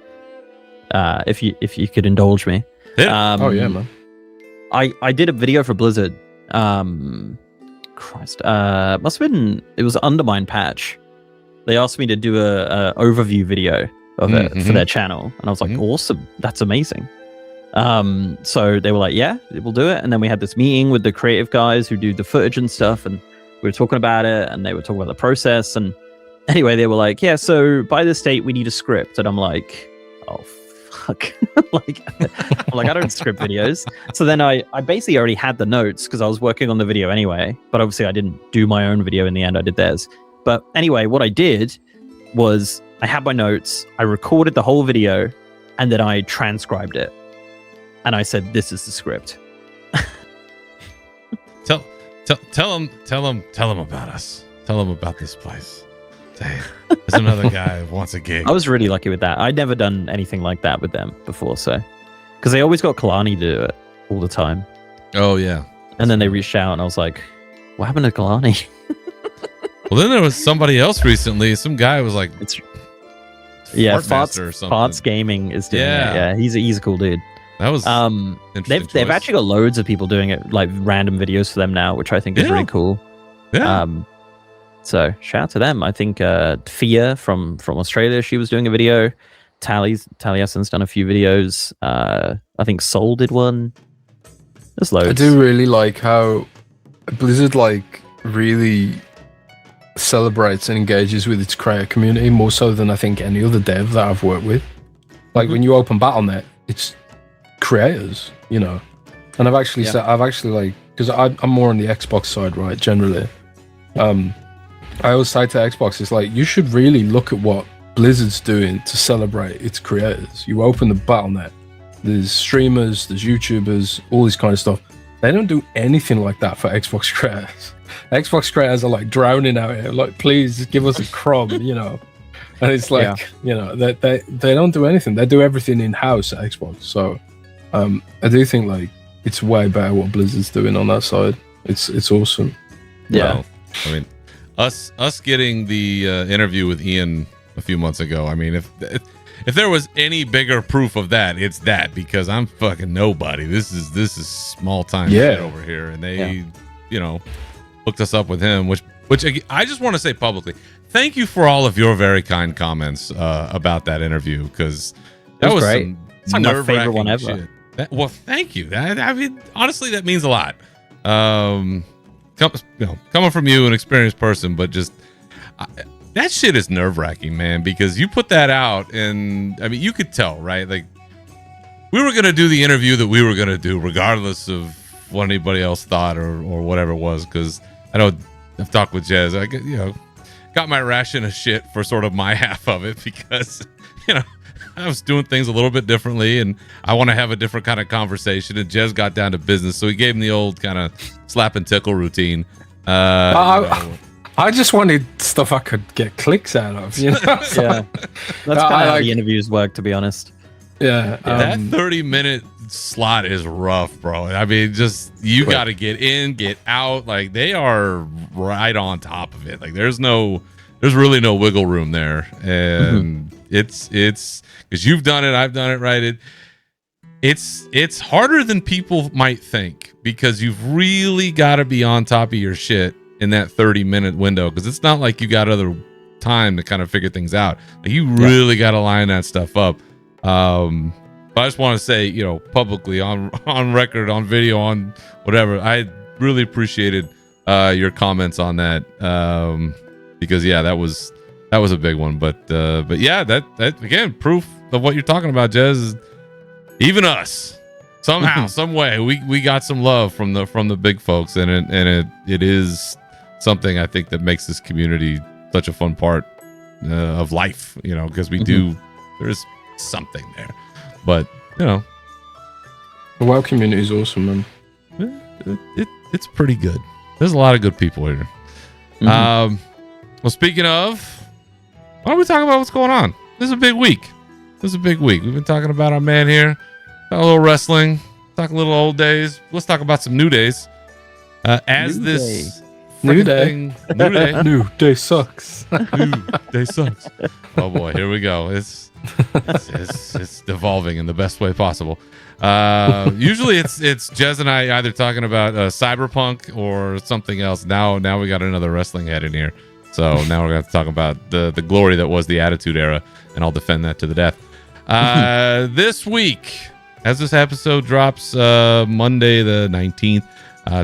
If you could indulge me. Yeah. Oh yeah, man. I did a video for Blizzard. Christ, must have been, it was Undermine patch. They asked me to do a overview video of it for their channel, and I was like, awesome, that's amazing. So they were like, yeah, we'll do it. And then we had this meeting with the creative guys who do the footage and stuff, and we were talking about it, and they were talking about the process. And anyway, they were like, yeah, so by this date we need a script. And I'm like, oh fuck. I'm like, I don't script videos. So then I basically already had the notes because I was working on the video anyway, but obviously I didn't do my own video in the end, I did theirs. But anyway, what I did was I had my notes, I recorded the whole video, and then I transcribed it. And I said, this is the script. Tell them about us. Tell them about this place. Say, there's another guy who wants a gig. I was really lucky with that. I'd never done anything like that with them before, so because they always got Kalani to do it all the time. Oh yeah. And then they reached out, and I was like, what happened to Kalani? Well, then there was somebody else recently. Some guy was like, Farts or something. Farts Gaming is doing it. Yeah, he's a cool dude. That was they've actually got loads of people doing it, like random videos for them now, which I think is really cool. Yeah. So shout out to them. I think Fia from Australia, she was doing a video. Taliesin's done a few videos. I think Soul did one. There's loads. I do really like how Blizzard really celebrates and engages with its creator community more so than I think any other dev that I've worked with. Like when you open Battle.net, it's creators, you know. And I've actually said, because I'm more on the Xbox side, right? Generally, I always say to Xbox, it's like, you should really look at what Blizzard's doing to celebrate its creators. You open the Battle.net, there's streamers, there's YouTubers, all this kind of stuff. They don't do anything like that for Xbox creators. Xbox creators are like drowning out here, like, please just give us a crumb, you know. And it's like, you know, they don't do anything. They do everything in-house at Xbox. So I do think like it's way better what Blizzard's doing on that side. It's awesome. Yeah. Well, I mean, us getting the interview with Ian a few months ago. I mean, if there was any bigger proof of that, it's that, because I'm fucking nobody. This is small time shit over here, and they, you know, hooked us up with him. Which I just want to say publicly, thank you for all of your very kind comments about that interview, because that was great. It's like my favorite one ever. Well, thank you. I mean, honestly, that means a lot. Coming from you, an experienced person, but just that shit is nerve-wracking, man, because you put that out, and I mean, you could tell, right? Like, we were gonna do the interview that we were gonna do, regardless of what anybody else thought or whatever it was, because I know I've talked with Jez. I got my ration of shit for sort of my half of it, because I was doing things a little bit differently, and I want to have a different kind of conversation. And Jez got down to business, so he gave him the old kind of slap and tickle routine. I just wanted stuff I could get clicks out of, you know? Yeah, that's kind of how the interviews work, to be honest. Yeah, that 30-minute slot is rough, bro. I mean, just you got to get in, get out. Like, they are right on top of it. Like, there's really no wiggle room there, and it's because you've done it, I've done it, right? It's harder than people might think, because you've really got to be on top of your shit in that 30-minute window, because it's not like you got other time to kind of figure things out. Like, you really got to line that stuff up. But I just want to say, publicly, on record, on video, on whatever, I really appreciated your comments on that, because that was a big one. But yeah, that again, proof of what you're talking about, Jez, is even us somehow, some way, we got some love from the big folks, and it is something I think that makes this community such a fun part of life, because we do, there's something there. But the WoW community is awesome, man. It's pretty good. There's a lot of good people here. Well, speaking of, why don't we talk about what's going on? This is a big week. We've been talking about our man here, talk a little wrestling, talk a little old days. Let's talk about some new days. New day. thing. New day. New day sucks. New day sucks. Oh boy, here we go. It's evolving in the best way possible. Usually it's Jez and I either talking about cyberpunk or something else. Now we got another wrestling head in here. So now we're going to talk about the glory that was the Attitude Era, and I'll defend that to the death. This week, as this episode drops Monday the 19th,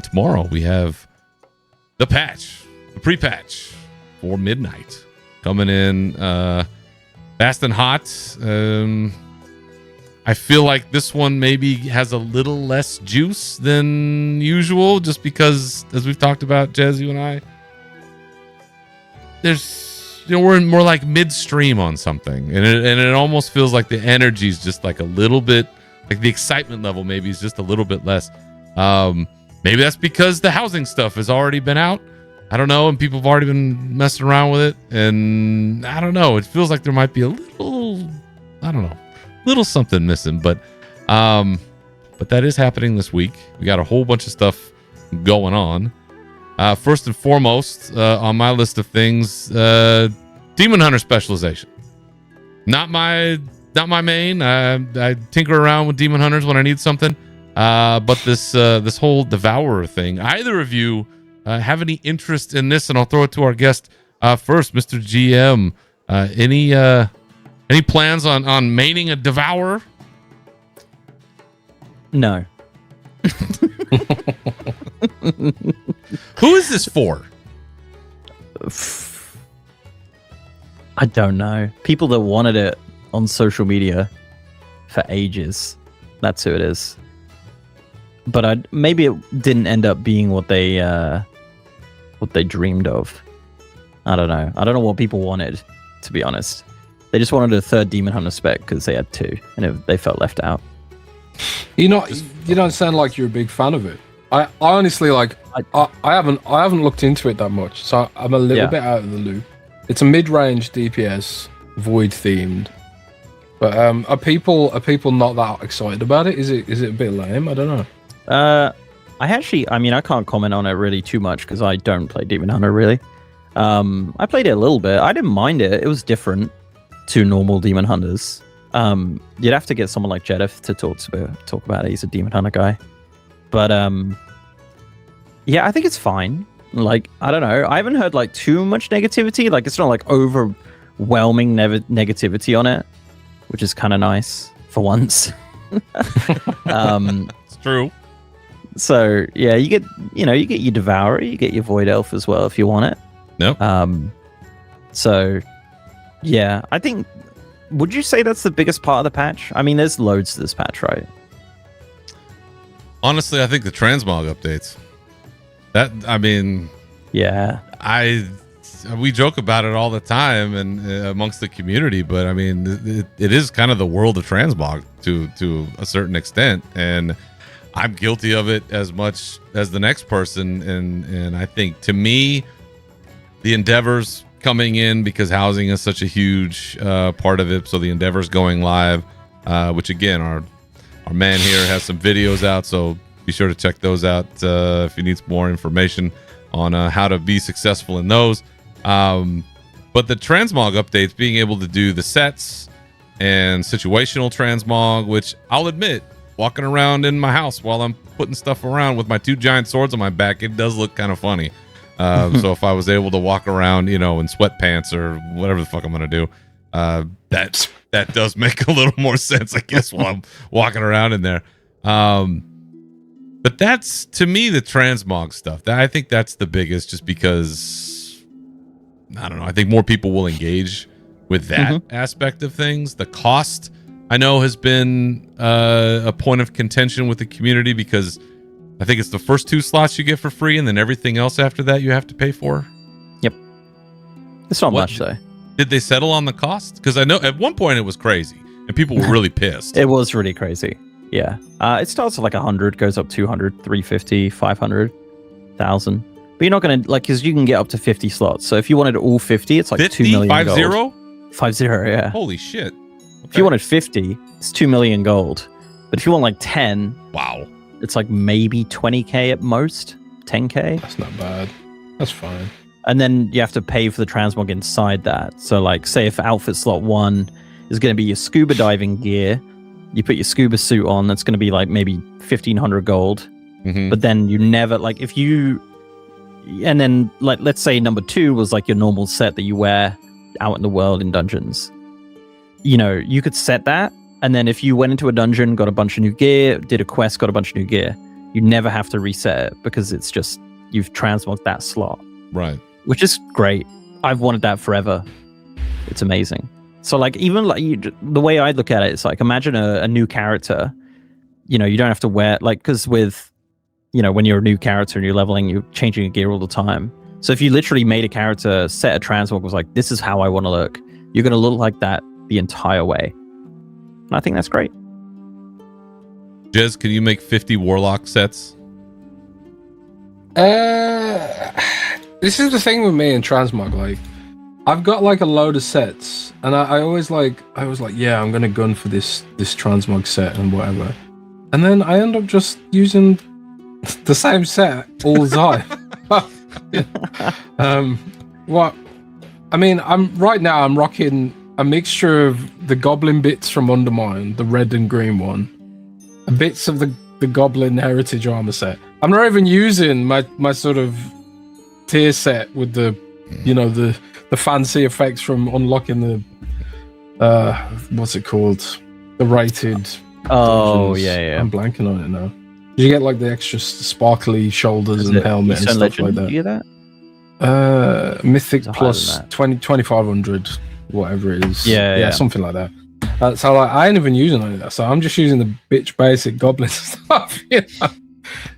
tomorrow we have the pre-patch for midnight coming in fast and hot. I feel like this one maybe has a little less juice than usual, just because, as we've talked about, Jez, you and I, we're in more like midstream on something, and it almost feels like the energy is just like a little bit, like the excitement level maybe is just a little bit less. Maybe that's because the housing stuff has already been out. I don't know, and people have already been messing around with it, and I don't know. It feels like there might be a little, I don't know, little something missing, but that is happening this week. We got a whole bunch of stuff going on. First and foremost, on my list of things, Demon Hunter specialization. Not my main. I tinker around with Demon Hunters when I need something. But this whole Devourer thing. Either of you have any interest in this? And I'll throw it to our guest first, Mr. GM. Any plans on maining a Devourer? No. Who is this for? I don't know. People that wanted it on social media for ages. That's who it is. But maybe it didn't end up being what they dreamed of. I don't know. I don't know what people wanted, to be honest. They just wanted a third Demon Hunter spec because they had two, and they felt left out. You don't sound like you're a big fan of it. I honestly, like, I haven't looked into it that much, so I'm a little bit out of the loop. It's a mid-range DPS, void themed, but are people not that excited about it? Is it a bit lame? I don't know. I can't comment on it really too much because I don't play Demon Hunter really. I played it a little bit. I didn't mind it. It was different to normal Demon Hunters. You'd have to get someone like Jedith to talk about it. He's a Demon Hunter guy. But yeah, I think it's fine. Like, I don't know. I haven't heard like too much negativity. Like, it's not like overwhelming negativity on it, which is kind of nice for once. It's true. So yeah, you get your Devourer, you get your Void Elf as well if you want it. Nope. So yeah, I think. Would you say that's the biggest part of the patch? I mean, there's loads to this patch, right? Honestly, I think the transmog updates. Yeah. We joke about it all the time and amongst the community, but I mean, it is kind of the world of transmog to a certain extent, and I'm guilty of it as much as the next person. And I think, to me, the Endeavors coming in, because housing is such a huge part of it. So the Endeavor's going live, which again, our man here has some videos out, so be sure to check those out if you need some more information on how to be successful in those. But the transmog updates, being able to do the sets and situational transmog, which I'll admit, walking around in my house while I'm putting stuff around with my two giant swords on my back, it does look kind of funny. So if I was able to walk around, in sweatpants or whatever the fuck I'm gonna do, that does make a little more sense, I guess, while I'm walking around in there. But that's, to me, the transmog stuff. I think that's the biggest, just because, I don't know, I think more people will engage with that aspect of things. The cost, I know, has been a point of contention with the community, because I think it's the first 2 slots you get for free, and then everything else after that you have to pay for. Yep. It's not much, though. Did they settle on the cost? Because I know at one point it was crazy, and people were really pissed. It was really crazy. Yeah. It starts at like 100, goes up 200, 350, 500, 1,000. But you're not going to, like, because you can get up to 50 slots. So if you wanted all 50, it's like 50? 2 million 50? gold. 50, yeah. Holy shit. Okay. If you wanted 50, it's 2 million gold. But if you want like 10, wow, it's like maybe 20k at most, 10k. That's not bad. That's fine. And then you have to pay for the transmog inside that. So, like, say if outfit slot 1 is going to be your scuba diving gear, you put your scuba suit on, that's going to be like maybe 1,500 gold. But then you never, like, if you, and then, like, let's say number 2 was like your normal set that you wear out in the world in dungeons. You know, you could set that, and then if you went into a dungeon, got a bunch of new gear, did a quest, got a bunch of new gear, you never have to reset it because it's just, you've transmogged that slot. Right. Which is great. I've wanted that forever. It's amazing. So, like, even like the way I look at it, it's like, imagine a new character. You know, you don't have to wear, like, because with, you know, when you're a new character and you're leveling, you're changing your gear all the time. So if you literally made a character, set a transmog, was like, this is how I want to look, you're going to look like that the entire way. And I think that's great. Jez, can you make 50 warlock sets? This is the thing with me and transmog. Like, I've got like a load of sets, and I was like, yeah, I'm gonna gun for this transmog set and whatever, and then I end up just using the same set all the time. What? I mean, I'm rocking a mixture of the goblin bits from Undermine, the red and green one, and bits of the goblin heritage armor set. I'm not even using my sort of tier set with the, you know, the fancy effects from unlocking the what's it called, the rated dungeons. Yeah. I'm blanking on it now. You get like the extra sparkly shoulders and helmet and stuff like that. You get that? Mythic It's plus 2,500, whatever it is. Yeah, something like that. So like, I ain't even using any of that. So I'm just using the bitch basic goblin stuff.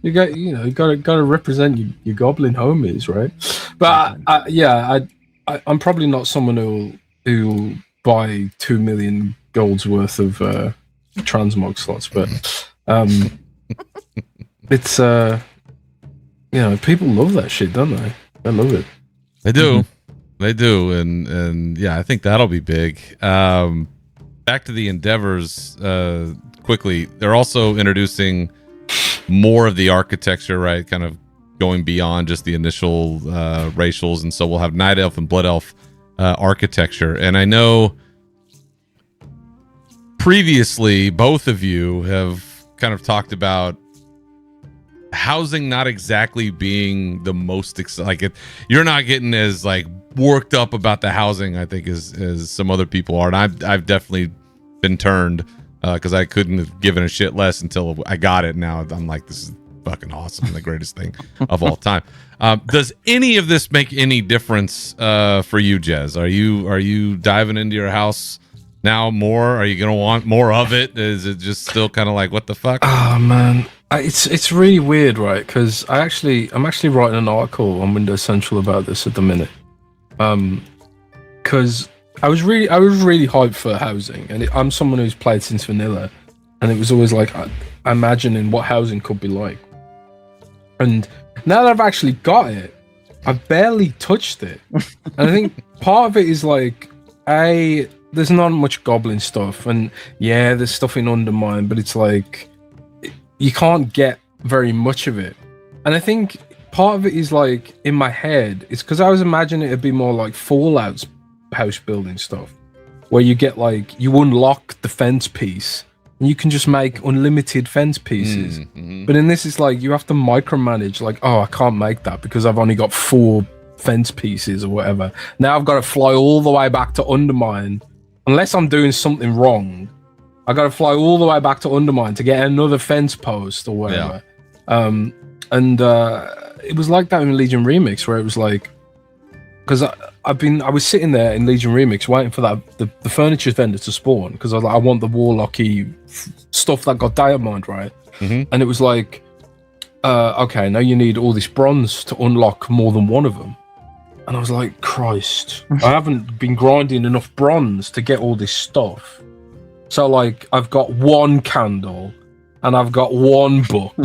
You got to represent your goblin homies, right? But I'm probably not someone who'll buy 2 million golds worth of transmog slots, but it's people love that shit, don't they? They love it. They do. They do, and yeah, I think that'll be big. Back to the Endeavors quickly. They're also introducing more of the architecture, right? Kind of going beyond just the initial racials, and so we'll have Night Elf and Blood Elf architecture. And I know previously both of you have kind of talked about housing not exactly being the most you're not getting as like worked up about the housing, I think, as some other people are, and I've definitely been turned because I couldn't have given a shit less until I got it. Now I'm like, this is fucking awesome, the greatest thing of all time. Does any of this make any difference for you, Jez? Are you diving into your house now more? Are you gonna want more of it? Is it just still kind of like, what the fuck? Oh man, it's really weird, right? Because I'm actually writing an article on Windows Central about this at the minute. Because I was really hyped for housing, and I'm someone who's played since vanilla, and it was always like imagining what housing could be like. And now that I've actually got it, I've barely touched it. And I think part of it is like, there's not much goblin stuff, and yeah, there's stuff in Undermine, but it's like you can't get very much of it. And I think part of it is like, in my head, it's because I was imagining it'd be more like Fallout's house building stuff, where you get like, you unlock the fence piece and you can just make unlimited fence pieces. But in this, it's like you have to micromanage, like, oh, I can't make that because I've only got 4 fence pieces or whatever. Now I've got to fly all the way back to Undermine, unless I'm doing something wrong. I got to fly all the way back to Undermine to get another fence post or whatever. It was like that in Legion Remix, where it was like, because I was sitting there in Legion Remix waiting for the furniture vendor to spawn, because I was like, I want the warlocky stuff that got diamond, right? And it was like, okay, now you need all this bronze to unlock more than one of them. And I was like, Christ, I haven't been grinding enough bronze to get all this stuff. So like, I've got 1 candle and I've got 1 book.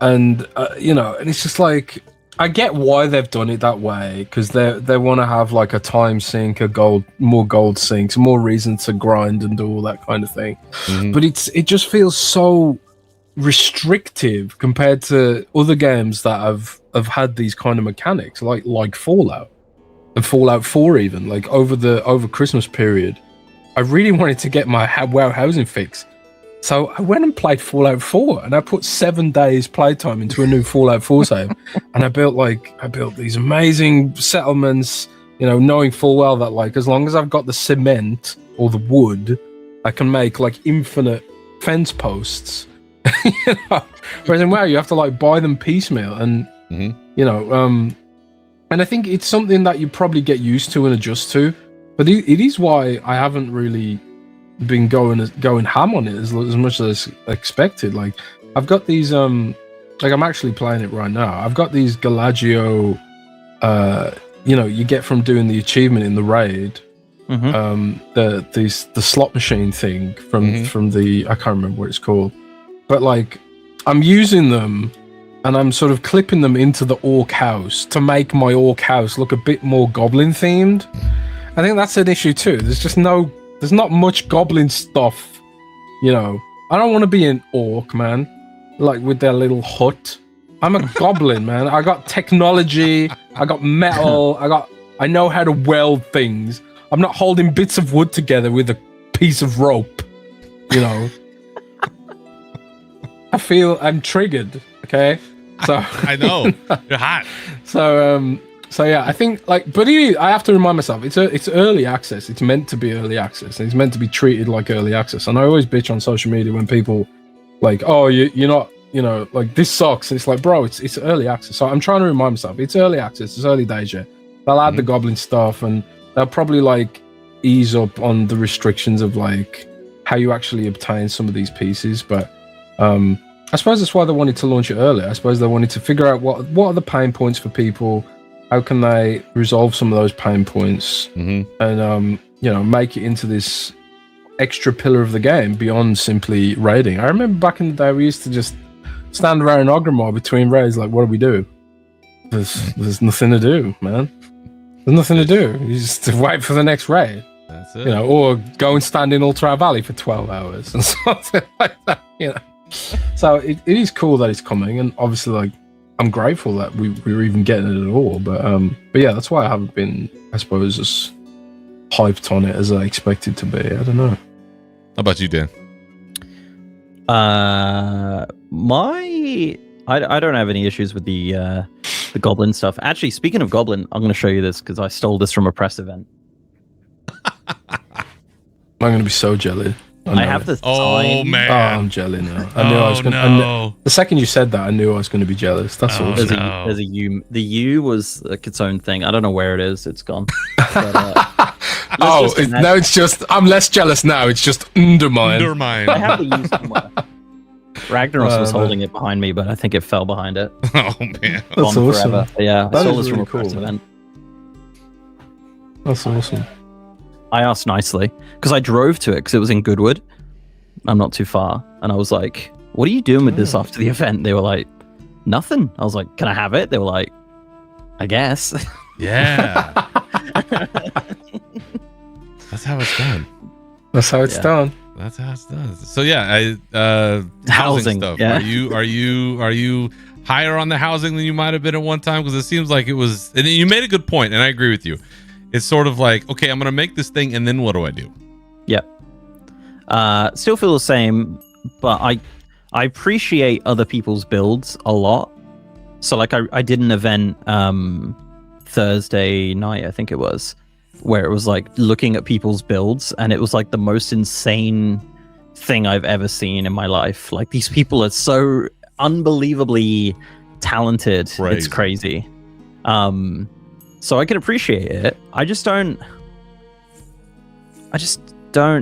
And and it's just like, I get why they've done it that way, because they want to have like a time sink, more gold sinks, more reason to grind and do all that kind of thing. But it just feels so restrictive compared to other games that have had these kind of mechanics, like Fallout and Fallout 4 even, like over Christmas period. I really wanted to get my WoW housing fix. So I went and played Fallout 4 and I put 7 days playtime into a new Fallout 4 save. And I built these amazing settlements, you know, knowing full well that like as long as I've got the cement or the wood, I can make like infinite fence posts. You know? Whereas in WoW you have to like buy them piecemeal and you know, and I think it's something that you probably get used to and adjust to. But it is why I haven't really been going ham on it as much as expected. Like I've got these like I'm actually playing it right now. I've got these Galagio you know, you get from doing the achievement in the raid, the slot machine thing from the, I can't remember what it's called, but like I'm using them and I'm sort of clipping them into the orc house to make my orc house look a bit more goblin themed. I think that's an issue too. There's not much goblin stuff, you know. I don't want to be an orc, man, like with their little hut. I'm a goblin, man. I got technology, I got metal, I know how to weld things. I'm not holding bits of wood together with a piece of rope, you know. I feel I'm triggered, okay? So I know. You're hot. So yeah, I think like, but I have to remind myself, it's early access. It's meant to be early access, and it's meant to be treated like early access. And I always bitch on social media when people like, oh, you're not, you know, like this sucks. And it's like, bro, it's early access. So I'm trying to remind myself, it's early access. It's early days yet. They'll add the goblin stuff, and they'll probably like ease up on the restrictions of like how you actually obtain some of these pieces. But I suppose that's why they wanted to launch it early. I suppose they wanted to figure out what are the pain points for people. How can they resolve some of those pain points and, you know, make it into this extra pillar of the game beyond simply raiding? I remember back in the day, we used to just stand around in Ogrimmar between raids, like, what do we do? There's nothing to do, man. There's nothing to do. You just wait for the next raid. That's it. You know, or go and stand in Ultra Valley for 12 hours and something like that, you know. So it is cool that it's coming, and obviously, like, I'm grateful that we're even getting it at all, but yeah, that's why I haven't been, I suppose, as hyped on it as I expected to be. I don't know. How about you, Dan? I don't have any issues with the goblin stuff. Actually, speaking of goblin, I'm going to show you this because I stole this from a press event. I'm going to be so jelly. I have the sign. Oh man! Oh, I'm jelly now. I knew I was going to. No. The second you said that, I knew I was going to be jealous. That's all. There's a U. The U was like its own thing. I don't know where it is. It's gone. But, no, it's just. I'm less jealous now. It's just undermined. I have the U somewhere. Ragnaros was holding it behind me, but I think it fell behind it. Oh man! That's awesome. Forever. Yeah, that I saw is this really from a press event. That's awesome. I asked nicely because I drove to it because it was in Goodwood. I'm not too far, and I was like, "What are you doing with this after the event?" They were like, "Nothing." I was like, "Can I have it?" They were like, "I guess." Yeah. That's how it's done. That's how it's done. That's how it's done. So yeah, housing stuff. Yeah. Are you higher on the housing than you might have been at one time? Because it seems like it was, and you made a good point, and I agree with you. It's sort of like, okay, I'm gonna make this thing, and then what do I do? Yep. Still feel the same, but I appreciate other people's builds a lot. So like I did an event Thursday night, I think it was, where it was like looking at people's builds, and it was like the most insane thing I've ever seen in my life. Like these people are so unbelievably talented. Crazy. It's crazy. So I can appreciate it. I just don't.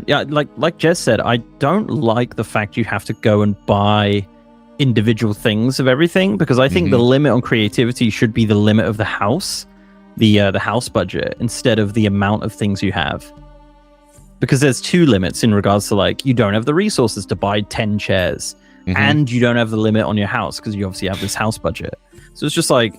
Yeah, like Jez said, I don't like the fact you have to go and buy individual things of everything, because I think the limit on creativity should be the limit of the house, the house budget, instead of the amount of things you have. Because there's two limits in regards to, like, you don't have the resources to buy 10 chairs, and you don't have the limit on your house because you obviously have this house budget. So it's just like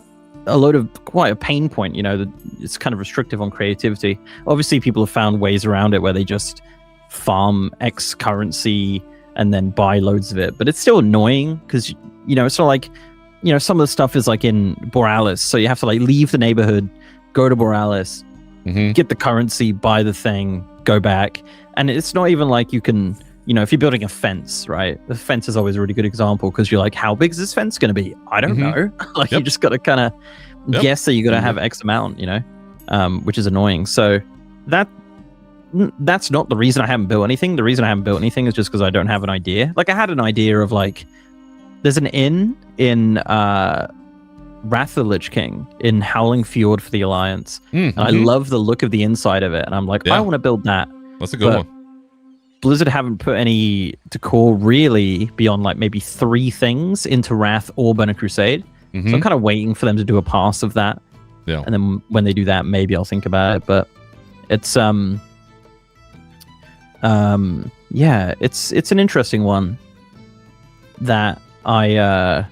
quite a pain point, you know. It's kind of restrictive on creativity. Obviously people have found ways around it where they just farm X currency and then buy loads of it. But it's still annoying because, you know, it's not like, you know, some of the stuff is like in Borealis. So you have to like leave the neighborhood, go to Borealis, get the currency, buy the thing, go back. And it's not even like you can, you know, if you're building a fence, right? The fence is always a really good example because you're like, how big is this fence going to be? I don't know. Like, you just got to kind of guess that you got to have X amount, you know, which is annoying. So that's not the reason I haven't built anything. The reason I haven't built anything is just because I don't have an idea. Like, I had an idea of like, there's an inn in Wrath of the Lich King in Howling Fjord for the Alliance. And I love the look of the inside of it. And I'm like, I want to build that. That's a good one. Blizzard haven't put any decor really beyond like maybe 3 things into Wrath or Burning Crusade. So I'm kind of waiting for them to do a pass of that. Yeah. And then when they do that, maybe I'll think about it. But it's yeah, it's an interesting one that I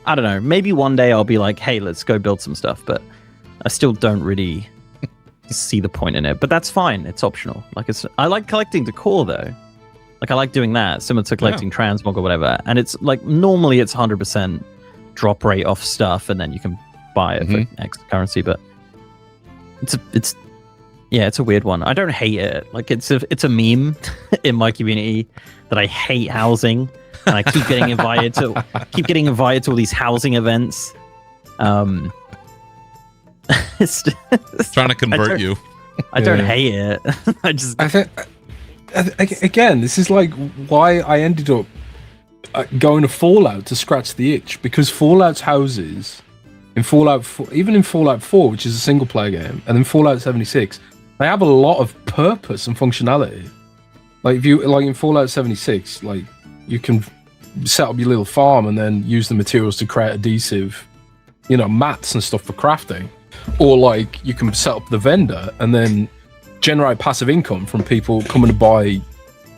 don't know. Maybe one day I'll be like, hey, let's go build some stuff. But I still don't really see the point in it. But that's fine. It's optional. Like, I like collecting decor though. Like, I like doing that, similar to collecting transmog or whatever. And it's like, normally it's 100% drop rate off stuff, and then you can buy it for X currency. But it's a weird one. I don't hate it. Like, it's a meme in my community that I hate housing, and I keep getting invited to all these housing events. It's trying to convert you. I don't hate it. I think again, this is like why I ended up going to Fallout to scratch the itch, because Fallout's houses in Fallout 4, even in Fallout 4, which is a single player game, and then Fallout 76, they have a lot of purpose and functionality. Like, if you like in Fallout 76, like, you can set up your little farm and then use the materials to create adhesive, you know, mats and stuff for crafting. Or like, you can set up the vendor and then generate passive income from people coming to buy, you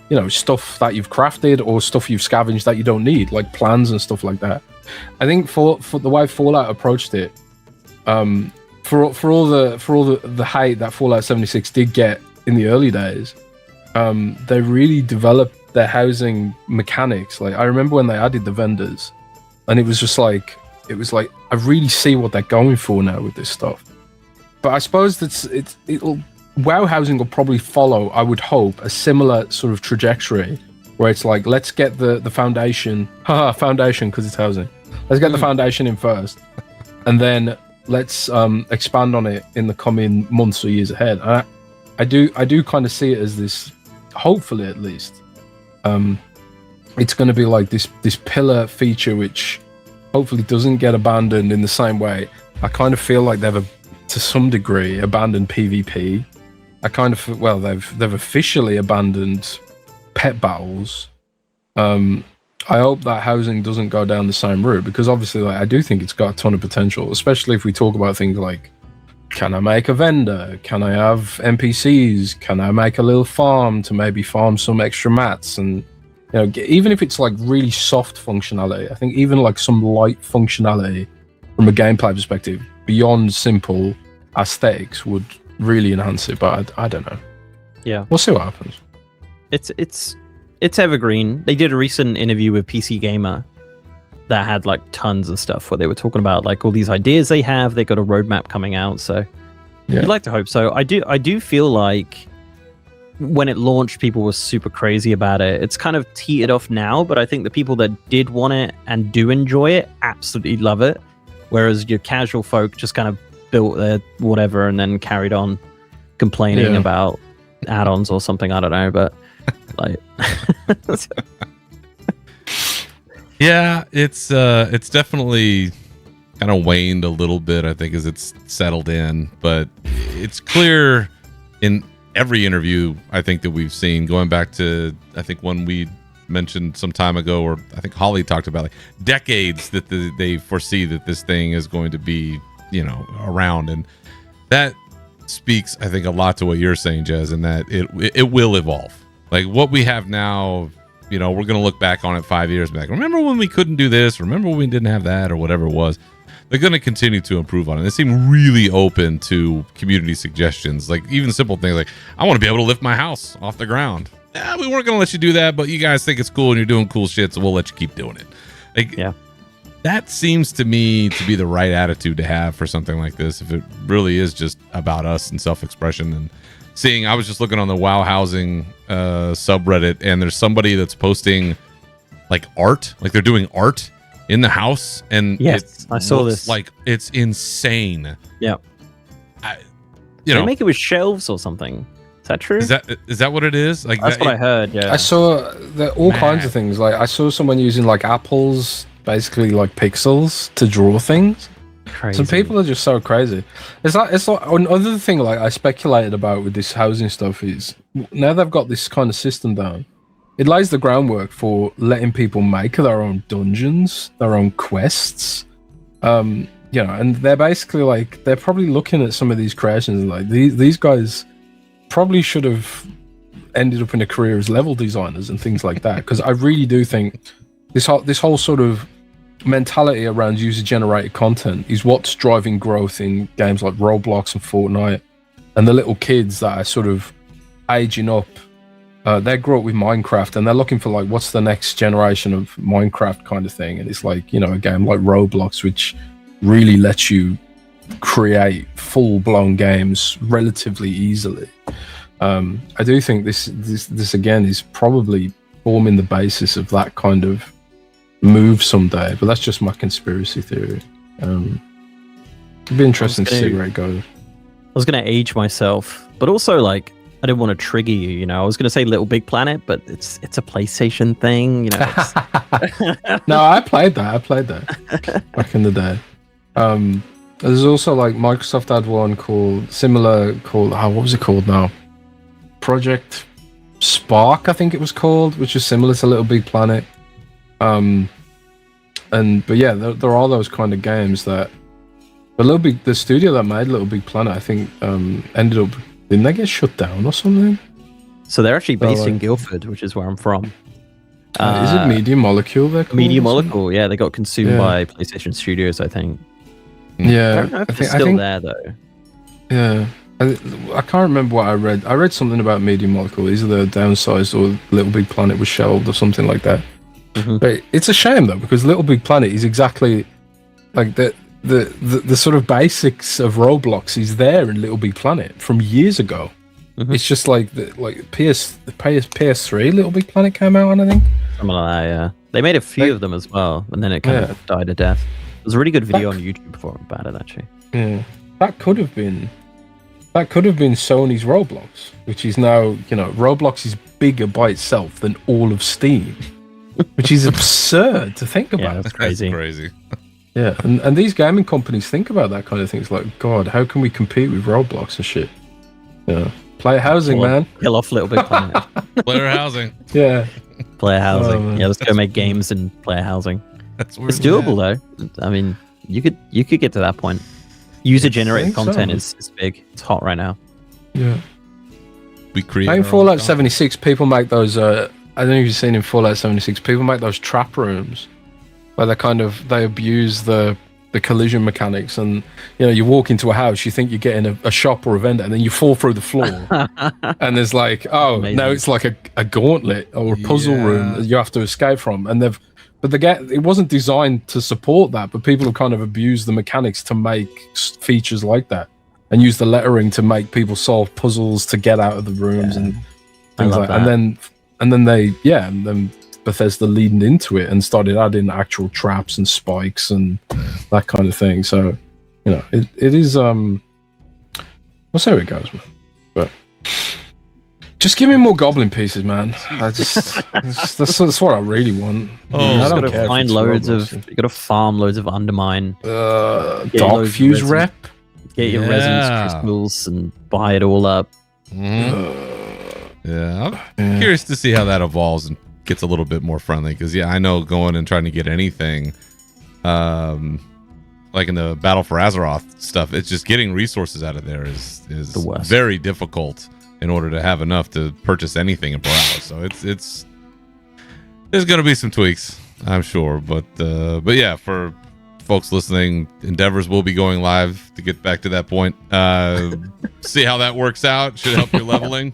know, stuff that you've crafted or stuff you've scavenged that you don't need, like plans and stuff like that. I think for the way Fallout approached it, for all the hate that Fallout 76 did get in the early days, they really developed their housing mechanics. Like, I remember when they added the vendors, and it was like I really see what they're going for now with this stuff. But I suppose it'll WoW housing will probably follow, I would hope, a similar sort of trajectory, where it's like, let's get the foundation, foundation, because it's housing. Let's get the foundation in first, and then let's expand on it in the coming months or years ahead. I do kind of see it as this, hopefully at least, it's going to be like this pillar feature which hopefully doesn't get abandoned in the same way. I kind of feel like they've to some degree abandoned PvP. I kind of feel, well, they've officially abandoned pet battles. I hope that housing doesn't go down the same route, because obviously, like, I do think it's got a ton of potential, especially if we talk about things like, can I make a vendor? Can I have NPCs? Can I make a little farm to maybe farm some extra mats? And, you know, even if it's like really soft functionality, I think even like some light functionality from a gameplay perspective beyond simple aesthetics would really enhance it. But I don't know. Yeah, we'll see what happens. It's evergreen. They did a recent interview with PC Gamer that had like tons of stuff where they were talking about like all these ideas they have. They got a roadmap coming out, so you'd like to hope so. I do feel like when it launched, people were super crazy about it. It's kind of teetered off now, but I think the people that did want it and do enjoy it absolutely love it, whereas your casual folk just kind of built their whatever and then carried on complaining about add-ons or something. I don't know, but like yeah, it's definitely kind of waned a little bit, I think, as it's settled in. But it's clear in every interview, I think, that we've seen, going back to, I think, one we mentioned some time ago, or I think Holly talked about, like, decades that they foresee that this thing is going to be, you know, around. And that speaks, I think, a lot to what you're saying, Jez, and that it will evolve. Like, what we have now, you know, we're going to look back on it 5 years back. Remember when we couldn't do this? Remember when we didn't have that, or whatever it was? They're going to continue to improve on it. They seem really open to community suggestions, like even simple things like, I want to be able to lift my house off the ground. we weren't going to let you do that, but you guys think it's cool and you're doing cool shit, so we'll let you keep doing it. Like, Yeah. That seems to me to be the right attitude to have for something like this. If it really is just about us and self-expression and seeing, I was just looking on the WoW Housing subreddit, and there's somebody that's posting like art, like they're doing art in the house, and yes, I saw this. Like it's insane. Yeah, they make it with shelves or something. Is that true? Is that what it is? Like that's what I heard. Yeah, I saw all kinds of things. Like I saw someone using like apples, basically like pixels to draw things. Crazy. Some people are just so crazy. It's like another thing like I speculated about with this housing stuff is now they've got this kind of system down. It lays the groundwork for letting people make their own dungeons, their own quests. And they're basically like they're probably looking at some of these creations and like these guys probably should have ended up in a career as level designers and things like that. Because I really do think this whole sort of mentality around user-generated content is what's driving growth in games like Roblox and Fortnite, and the little kids that are sort of aging up. They grew up with Minecraft, and they're looking for like what's the next generation of Minecraft kind of thing. And it's like a game like Roblox, which really lets you create full-blown games relatively easily. I do think this again is probably forming the basis of that kind of move someday, but that's just my conspiracy theory. It'd be interesting to see where it goes. I was going to age myself, but also like I didn't want to trigger you. I was going to say Little Big Planet, but it's a PlayStation thing. No, I played that back in the day. There's also like Microsoft had one called what was it called now? Project Spark, I think it was called, which is similar to Little Big Planet. But yeah, there are those kind of games that the studio that made Little Big Planet, I think, ended up, didn't they get shut down or something? So they're actually based in Guildford, which is where I'm from. Is it Media Molecule? Media Molecule, yeah, they got consumed by PlayStation Studios, I think. Yeah, I don't know if it's still there though. Yeah, I can't remember what I read. I read something about Media Molecule. Either they downsized or Little Big Planet was shelved or something like that. Mm-hmm. But it's a shame though, because Little Big Planet is exactly like the sort of basics of Roblox is there in Little Big Planet from years ago. Mm-hmm. It's just like the PS3 Little Big Planet came out on, I think. Something like that, yeah. They made a few of them as well, and then it kind of died a death. There's a really good video on YouTube about it, actually. Yeah, that could have been Sony's Roblox, which is now, Roblox is bigger by itself than all of Steam, which is absurd to think about. Yeah, that's crazy. That's crazy. Yeah, and these gaming companies think about that kind of thing. It's like, God, how can we compete with Roblox and shit? Yeah, player housing, man. Kill off Little Big Planet. Player housing. Yeah. Player housing. Yeah, let's go make games and player housing. It's doable though. I mean, you could get to that point. User generated content is big. It's hot right now. Yeah. We create. In Fallout 76, people make those. I don't know if you've seen in Fallout 76, people make those trap rooms where they abuse the collision mechanics, and you walk into a house, you think you're getting a shop or a vendor, and then you fall through the floor, and there's like, now it's like a gauntlet or a puzzle room that you have to escape from, and it wasn't designed to support that, but people have kind of abused the mechanics to make features like that, and use the lettering to make people solve puzzles to get out of the rooms and things like that. And then Bethesda leaned into it and started adding actual traps and spikes and that kind of thing. So, it is we'll see how it goes, man. But just give me more goblin pieces, man. That's what I really want. I don't care. You gotta farm loads of undermine. Dark Fuse rep. Get your resonance crystals and buy it all up. I'm curious to see how that evolves and gets a little bit more friendly, because I know going and trying to get anything like in the Battle for Azeroth stuff, it's just getting resources out of there is very difficult in order to have enough to purchase anything in Boralus. So it's there's going to be some tweaks, I'm sure, but yeah, for folks listening, Endeavors will be going live to get back to that point. See how that works out. Should help your leveling.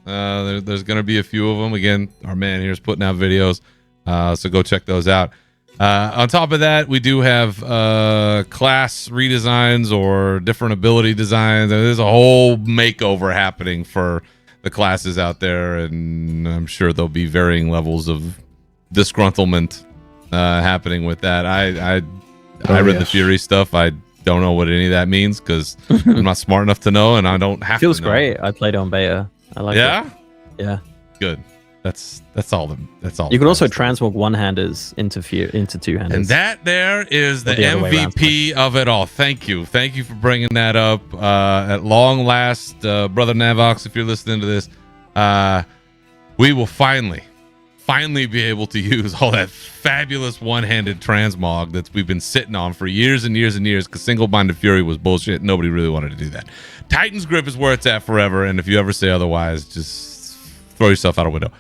There's going to be a few of them. Again, our man here is putting out videos, so go check those out. On top of that, we do have class redesigns or different ability designs. There's a whole makeover happening for the classes out there, and I'm sure there'll be varying levels of disgruntlement happening with that. I read the Fury stuff. I don't know what any of that means because I'm not smart enough to know, and I don't have to know. Feels great. I played on beta. I like it. Yeah. Good. That's all. That's all. You can also transmog one-handers into two-handers. And that there is the MVP of it all. Thank you for bringing that up. At long last, brother Navox, if you're listening to this, we will finally be able to use all that fabulous one-handed transmog that we've been sitting on for years and years and years because single-minded Fury was bullshit. Nobody really wanted to do that. Titan's Grip is where it's at forever, and if you ever say otherwise, just throw yourself out a window.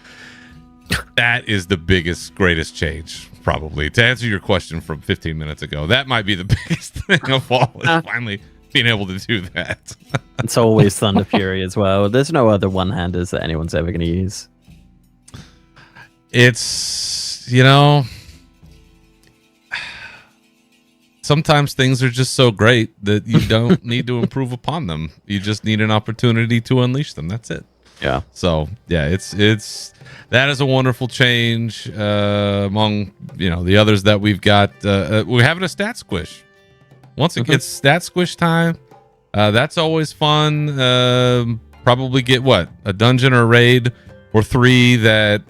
That is the biggest, greatest change, probably. To answer your question from 15 minutes ago, that might be the biggest thing of all, is finally being able to do that. It's always Thunder Fury as well. There's no other one-handers that anyone's ever going to use. It's, sometimes things are just so great that you don't need to improve upon them. You just need an opportunity to unleash them. That's it. Yeah. So yeah, it's that is a wonderful change among the others that we've got. We're having a stat squish. Once it gets stat squish time, that's always fun. Probably get a dungeon or raid or 3 that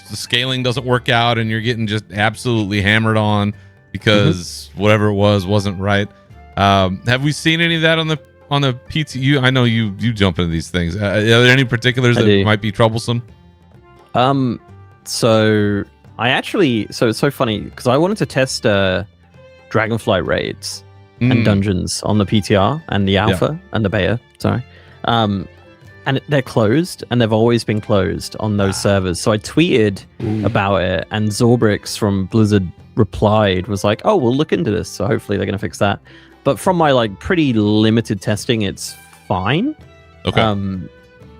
the scaling doesn't work out and you're getting just absolutely hammered on because whatever it wasn't right. Have we seen any of that on the PT? I know you jump into these things. Are there any particulars that might be troublesome? So it's so funny because I wanted to test Dragonflight raids and dungeons on the PTR and the alpha and the beta. Sorry. And they're closed, and they've always been closed on those servers. So I tweeted about it, and Zorbrix from Blizzard replied, was like, "Oh, we'll look into this." So hopefully they're going to fix that. But from my pretty limited testing, it's fine. Okay.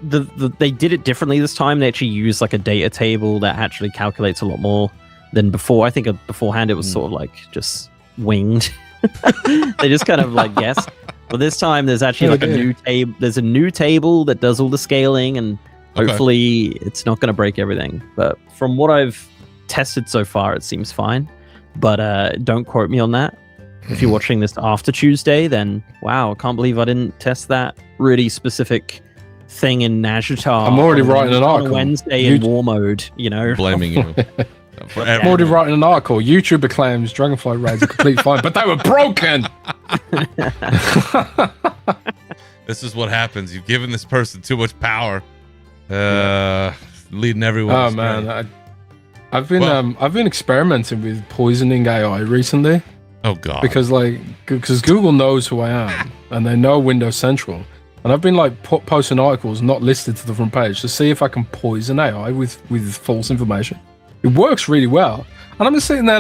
They did it differently this time. They actually used a data table that actually calculates a lot more than before. I think beforehand it was sort of just winged. They just kind of guessed. But this time there's actually a new table. There's a new table that does all the scaling, and hopefully it's not going to break everything. But from what I've tested so far, it seems fine. But don't quote me on that. If you're watching this after Tuesday, then wow, I can't believe I didn't test that really specific thing in Nazjatar. I'm already writing an article. Wednesday in war mode, Blaming you. I'm already writing an article. YouTuber claims Dragonfly raids are completely fine, but they were broken. This is what happens. You've given this person too much power, leading everyone. Oh man, I've been experimenting with poisoning AI recently. Oh god. Because Google knows who I am and they know Windows Central, and I've been posting articles not listed to the front page to see if I can poison AI with false information. It works really well, and I'm just sitting there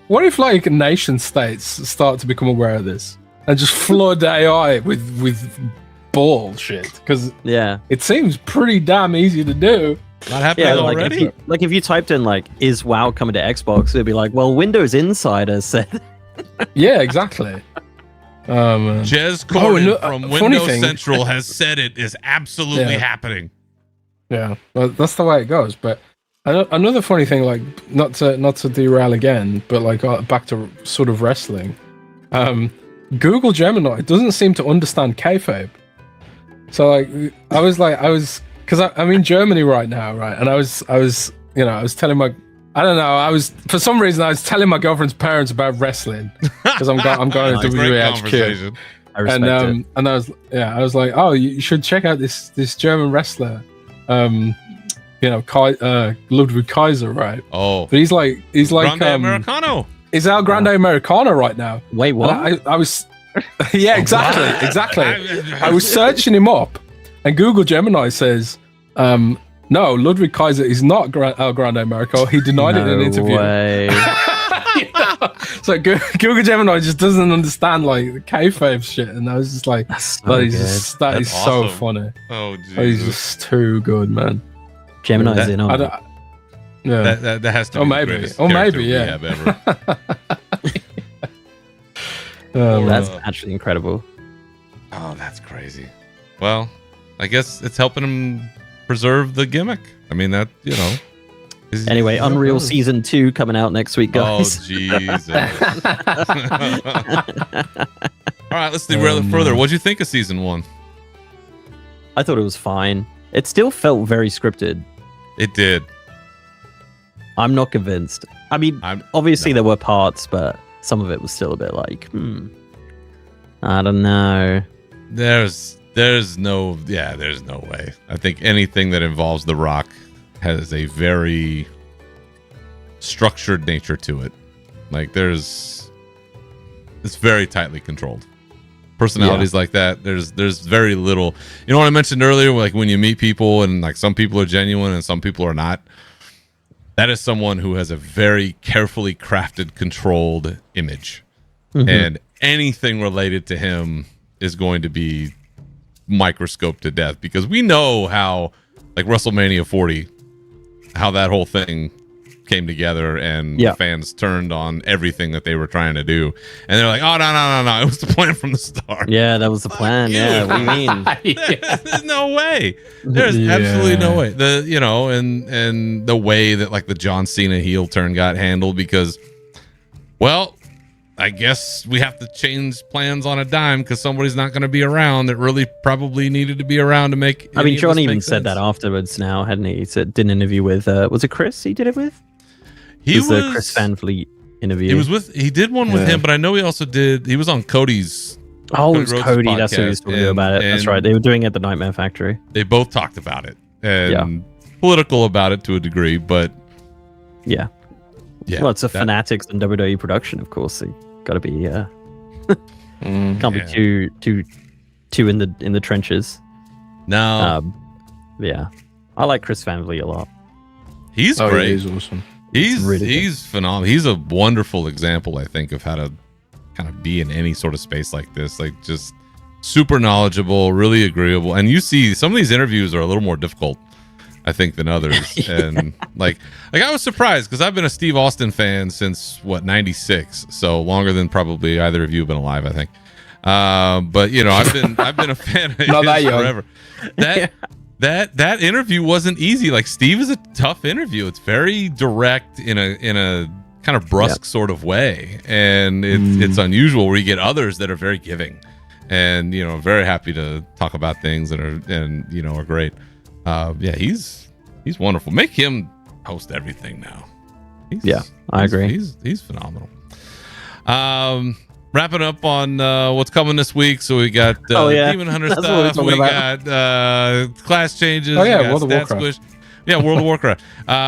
what if nation states start to become aware of this and just flood AI with bullshit? Because it seems pretty damn easy to do. Not happening already. If you typed in is WoW coming to Xbox, it'd be well, Windows Insider said. Yeah, exactly. Jez Corden from Windows Central has said it is absolutely happening. Yeah, well, that's the way it goes. But another funny thing, not to derail again, but back to sort of wrestling. Google Gemini doesn't seem to understand kayfabe. So I was because I'm in Germany right now, right? And I was telling my for some reason I was telling my girlfriend's parents about wrestling because I'm going to WHQ. I respect it. And I was like, oh, you should check out this German wrestler, Ludwig Kaiser, right? Oh, but he's like Grande Americano. He's El Grande Americano right now. Wait, what? I was, yeah, exactly. I was searching him up, and Google Gemini says, no, Ludwig Kaiser is not El Grande Americano. He denied it in an interview. Way. It's like Gilga Gemini just doesn't understand like the kayfabe shit, and I was just like, that is That's so awesome. funny. Oh, He's Jesus. just too good, man. Gemini's in on it. Yeah. That has to be the greatest Oh, character maybe, we yeah. have ever. That's actually incredible. Oh, that's crazy. Well, I guess it's helping him preserve the gimmick. I mean, that, you know. Anyway, Unreal Season 2 coming out next week, guys. Oh, Jesus. All right, let's see further. What'd you think of Season 1? I thought it was fine. It still felt very scripted. It did. I'm not convinced. I mean, obviously there were parts, but some of it was still a bit like, I don't know. There's no way. I think anything that involves The Rock has a very structured nature to it. Like it's very tightly controlled. Personalities like that, there's very little. You know what I mentioned earlier, like when you meet people and like some people are genuine and some people are not. That is someone who has a very carefully crafted, controlled image. And anything related to him is going to be microscoped to death, because we know how, like WrestleMania 40, how that whole thing came together, and fans turned on everything that they were trying to do, and they're like, oh, no, it was the plan from the start. Yeah, that was the plan. Yeah, what do you mean? There's no way. There's absolutely no way. And the way that like the John Cena heel turn got handled, because, well, I guess we have to change plans on a dime because somebody's not going to be around that really probably needed to be around to make. I mean, John even said that afterwards now, hadn't he? He did an interview with, was it Chris he did it with? He was the Chris Van Vliet interview. He did one with him, but I know he also he was on Cody's. Oh, it was Cody. That's who he was talking about it. That's right. They were doing it at the Nightmare Factory. They both talked about it and political about it to a degree, but yeah. Well, it's a Fanatics and WWE production, of course. They got to be can't be too in the trenches. No. Yeah, I like Chris Van Vliet a lot. He's great. Yeah, he's awesome. He's phenomenal. He's a wonderful example, I think, of how to kind of be in any sort of space like this. Like, just super knowledgeable, really agreeable. And you see some of these interviews are a little more difficult, I think, than others. And like I was surprised, because I've been a Steve Austin fan since 96, so longer than probably either of you have been alive, I think. But you know, I've been a fan of his forever. That interview wasn't easy. Like, Steve is a tough interview. It's very direct in a kind of brusque sort of way, and it's unusual where you get others that are very giving, and you know, very happy to talk about things that are great. He's wonderful. Make him host everything now. I agree. He's phenomenal. Wrapping up on what's coming this week. So we got Demon Hunter stuff. We got class changes. Oh yeah, World of Warcraft. Yeah, World of Warcraft.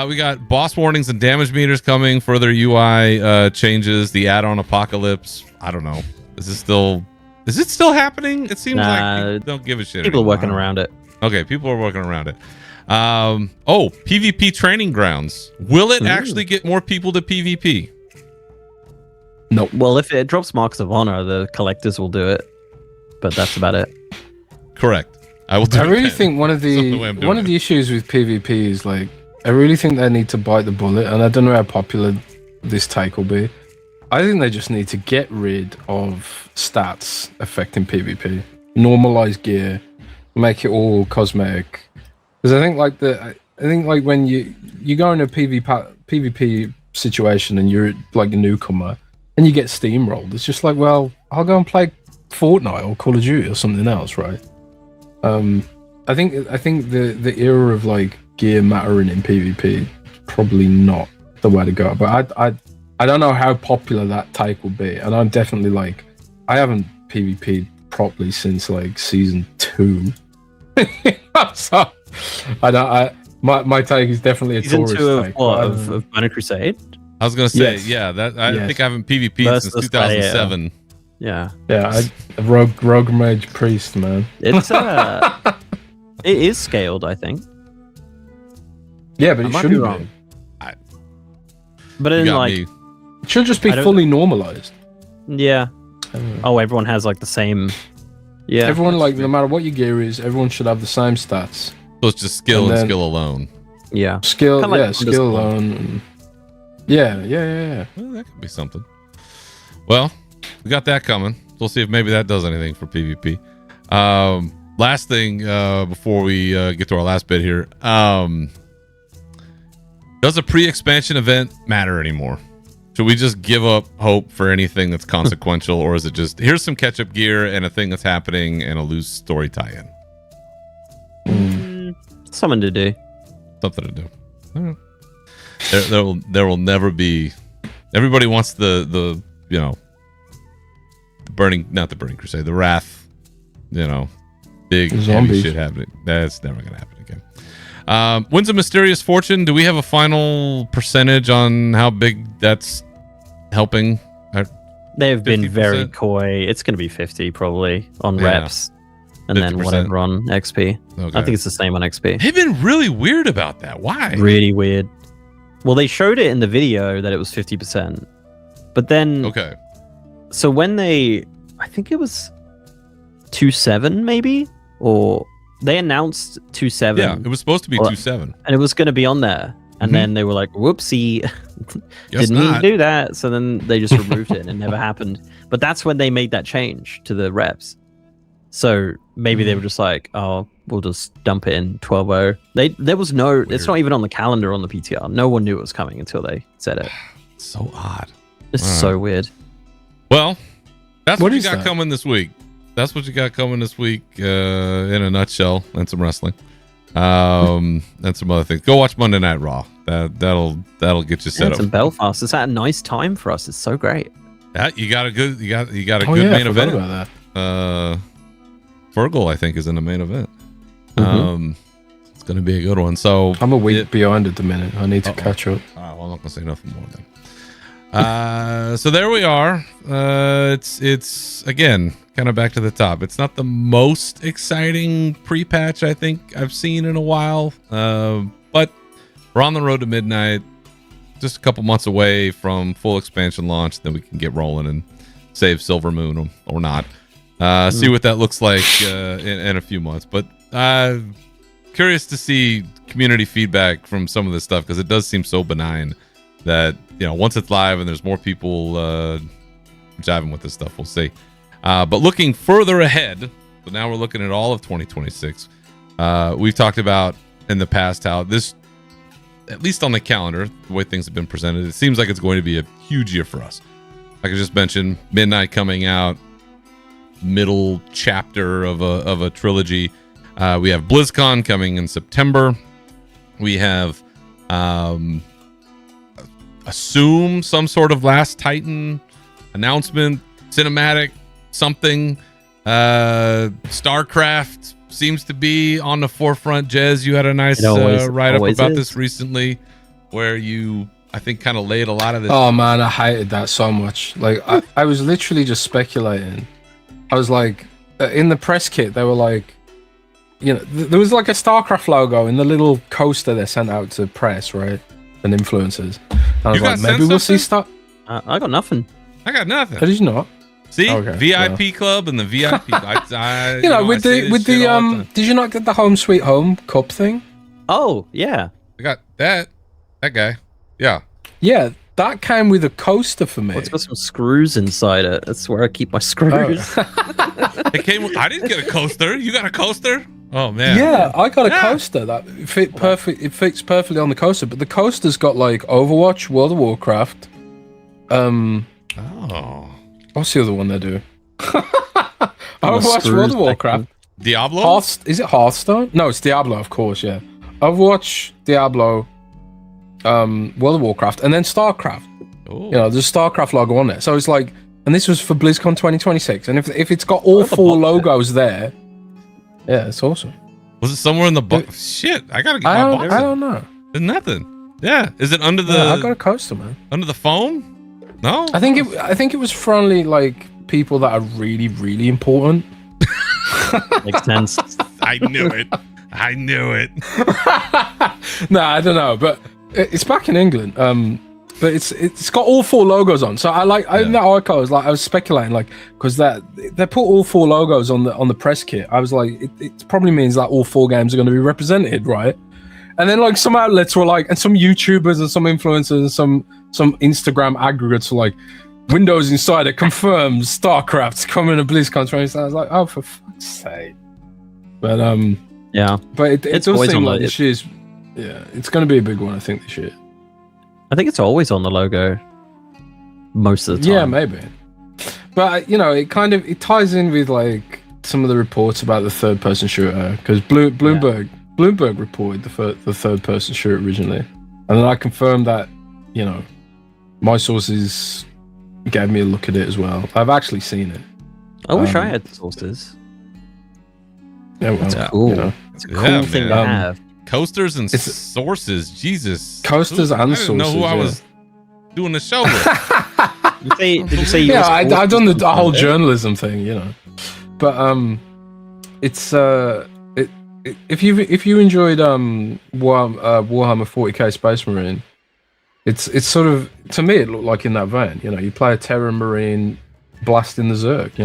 We got boss warnings and damage meters coming. Further UI changes. The add-on Apocalypse. I don't know. Is it still happening? It seems like people don't give a shit. People are working around it. Okay, people are working around it. PvP training grounds. Will it actually get more people to PvP? No. Well, if it drops Marks of Honor, the collectors will do it, but that's about it. Correct. I will. I really think one of the issues with PvP is, like, I really think they need to bite the bullet, and I don't know how popular this take will be. I think they just need to get rid of stats affecting PvP, normalize gear, make it all cosmetic. Because I think like when you go in a PvP situation and you're like a newcomer and you get steamrolled, it's just like, well, I'll go and play Fortnite or Call of Duty or something else, right? I think the era of like gear mattering in PvP is probably not the way to go. But I don't know how popular that take will be, and I'm definitely like, I haven't PvP'd properly since like season 2. So my take is definitely a season tourist 2 of Burning Crusade. I was gonna say, I think I haven't PvP'd since 2007. Yeah, rogue mage priest, man. It's it is scaled, I think. Yeah, but it shouldn't be. But in like, It should just be fully normalized. Yeah. Oh, everyone has like the same. Yeah. Everyone like no matter what your gear is, everyone should have the same stats. So it's just skill and skill alone. Yeah. Skill, skill alone. Yeah. Well, that could be something. Well, we got that coming. We'll see if maybe that does anything for PvP. Last thing before we get to our last bit here. Does a pre-expansion event matter anymore? Should we just give up hope for anything that's consequential, or is it just here's some catch-up gear and a thing that's happening and a loose story tie-in? Something to do. Something to do. All right. There will never be. Everybody wants the not the burning crusade, the wrath. Big heavy shit happening. That's never gonna happen again. Wins a mysterious fortune. Do we have a final percentage on how big that's helping? They've been very coy. It's going to be 50 probably on reps, and 50%. Then whatever on XP. Okay. I think it's the same on XP. They've been really weird about that. Why? Really weird. Well, they showed it in the video that it was 50%, but then so when I think it was 2.7 maybe, or they announced 2.7. Yeah, it was supposed to be 2.7. And it was going to be on there. And then they were like, whoopsie, didn't mean to do that. So then they just removed it and it never happened. But that's when they made that change to the reps. So maybe they were just like, oh, we'll just dump it in 12.0. There was no, weird. It's not even on the calendar on the PTR. No one knew it was coming until they said it. So odd. It's so weird. Well, that's what you got coming this week. That's what you got coming this week in a nutshell, and some wrestling. And some other things. Go watch Monday Night Raw. That'll get you set up. It's in Belfast. It's at a nice time for us. It's so great. Yeah, you got a good main event. About that. Fergal, I think, is in the main event. It's going to be a good one. So I'm a week behind at the minute. I need to catch up. Well, I'm not going to say nothing more then. So there we are. It's again kind of back to the top. It's not the most exciting pre-patch I think I've seen in a while, but we're on the road to midnight. Just a couple months away from full expansion launch. Then we can get rolling and save Silver Moon or not. See what that looks like in a few months. But curious to see community feedback from some of this stuff, because it does seem so benign that once it's live and there's more people jiving with this stuff, we'll see. But looking further ahead, so now we're looking at all of 2026. We've talked about in the past how this, at least on the calendar, the way things have been presented, it seems like it's going to be a huge year for us. Like I just mentioned, Midnight coming out, middle chapter of a trilogy. We have BlizzCon coming in September. We have assume some sort of Last Titan announcement, cinematic, something. StarCraft seems to be on the forefront. Jez, you had a nice write-up about this recently, where you, I think, kind of laid a lot of this. Oh man, I hated that so much. Like I was literally just speculating. I was like, in the press kit, they were like, there was like a StarCraft logo in the little coaster they sent out to press, right? And influencers. And I was like, maybe we'll see stuff. I got nothing. I got nothing. Did you not? See, okay, VIP club and the VIP. With the did you not get the Home Sweet Home cup thing? Oh yeah, I got that guy. Yeah, that came with a coaster for me. It's got some screws inside it. That's where I keep my screws. It came. I didn't get a coaster. You got a coaster? Oh man. Yeah, I got a coaster that fit perfect. It fits perfectly on the coaster, but the coaster's got like Overwatch, World of Warcraft. What's the other one they do? Overwatch, World of Warcraft, Diablo. Is it Hearthstone? No, it's Diablo, of course. Yeah, Overwatch, Diablo, World of Warcraft, and then StarCraft. Ooh. There's a StarCraft logo on there. So it's like, and this was for BlizzCon 2026. And if it's got all four logos there, yeah, it's awesome. Was it somewhere in the box? Shit, I gotta get my box. I don't know. There's nothing. Yeah, is it under the? Yeah, I got a coaster, man. Under the foam? No. I think it was for only like people that are really, really important. Makes sense. I knew it. No, I don't know, but it's back in England. but it's got all 4 logos on. So in that article, I was speculating, like, because that they put all 4 logos on the press kit. I was like, it probably means that all 4 games are going to be represented, right? And then like some outlets were like, and some YouTubers and some influencers and some Instagram aggregates were like, Windows Insider confirms StarCraft's coming to BlizzCon 20. I was like, oh, for fuck's sake. But yeah, but it does seem like this year's, it's going to be a big one, I think, this year. I think it's always on the logo most of the time. Yeah, maybe. But it ties in with like some of the reports about the third-person shooter, because Bloomberg reported the third-person shooter originally, and then I confirmed that my sources gave me a look at it as well. I've actually seen it. I wish I had sources. Yeah, well, that's cool. It's a cool thing to have. Coasters and sources, Jesus. Coasters and sources. I didn't know who I was doing the show with. Did you say you yeah, I've done the whole journalism thing, But it's if you enjoyed Warhammer 40k Space Marine, it's sort of, to me, it looked like in that vein. You play a Terra Marine blasting the Zerg.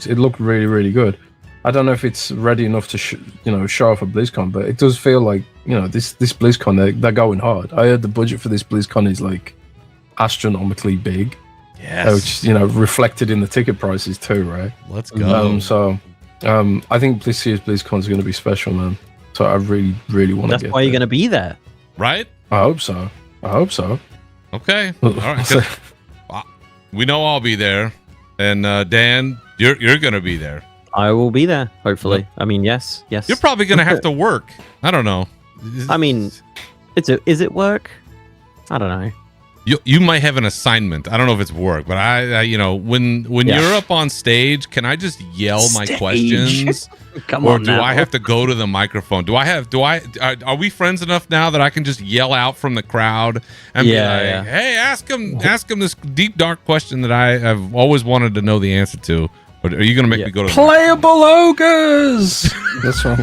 It looked really, really good. I don't know if it's ready enough to show off at BlizzCon, but it does feel like this BlizzCon they're going hard. I heard the budget for this BlizzCon is like astronomically big. Yes, which reflected in the ticket prices too, right? Let's go. I think this year's BlizzCon is going to be special, man. So I really, really want to get there. That's why you're going to be there, right? I hope so. Okay, all right. We know I'll be there, and Dan, you're going to be there. I will be there, hopefully. I mean, yes. You're probably going to have to work. I don't know. I mean, is it work? I don't know. You might have an assignment. I don't know if it's work, but I when you're up on stage, can I just yell my questions? Come or on, do I have to go to the microphone? Are we friends enough now that I can just yell out from the crowd and be like, hey, ask him this deep, dark question that I have always wanted to know the answer to? Or are you going to make me go to playable ogres? That's what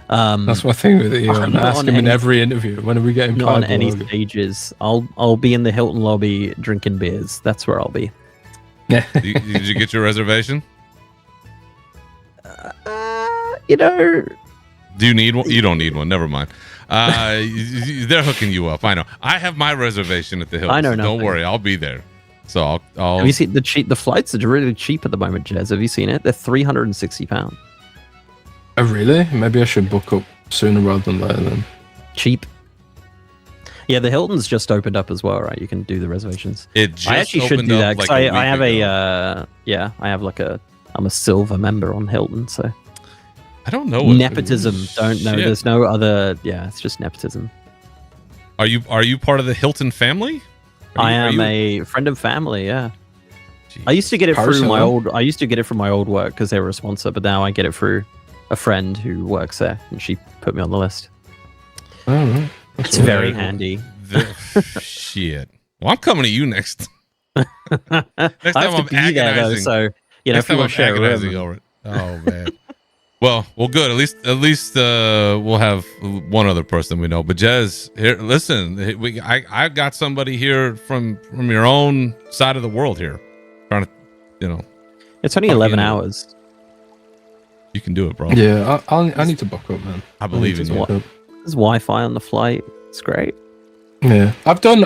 that's my thing with it. I ask him in every interview. When are we getting on any stages? I'll be in the Hilton lobby drinking beers. That's where I'll be. Did you get your reservation? Do you need one? You don't need one. Never mind. They're hooking you up. I know. I have my reservation at the Hilton. I know. So don't worry. I'll be there. So I'll. Have you seen the flights are really cheap at the moment, Jez? Have you seen it? They're £360. Oh, really? Maybe I should book up sooner rather than later then. Cheap. Yeah, the Hilton's just opened up as well, right? You can do the reservations. I actually should do that because I have I'm a silver member on Hilton, so. I don't know. Nepotism. Don't know. There's no other. Yeah, it's just nepotism. Are you part of the Hilton family? I am a friend of family. Yeah. Jeez. I used to get it through my old. I used to get it from my old work because they were a sponsor, but now I get it through a friend who works there, and she put me on the list. Oh, it's very handy. Shit. Well, I'm coming to you next. Next time I'm agonizing. There, so next time I'm agonizing over it. Oh man. Well, good. At least we'll have one other person we know. But Jez, here, listen. I got somebody here from your own side of the world here, trying to, It's only 11 hours. You can do it, bro. Yeah, I need to buck up, man. I believe in you. There's Wi-Fi on the flight. It's great. Yeah, I've done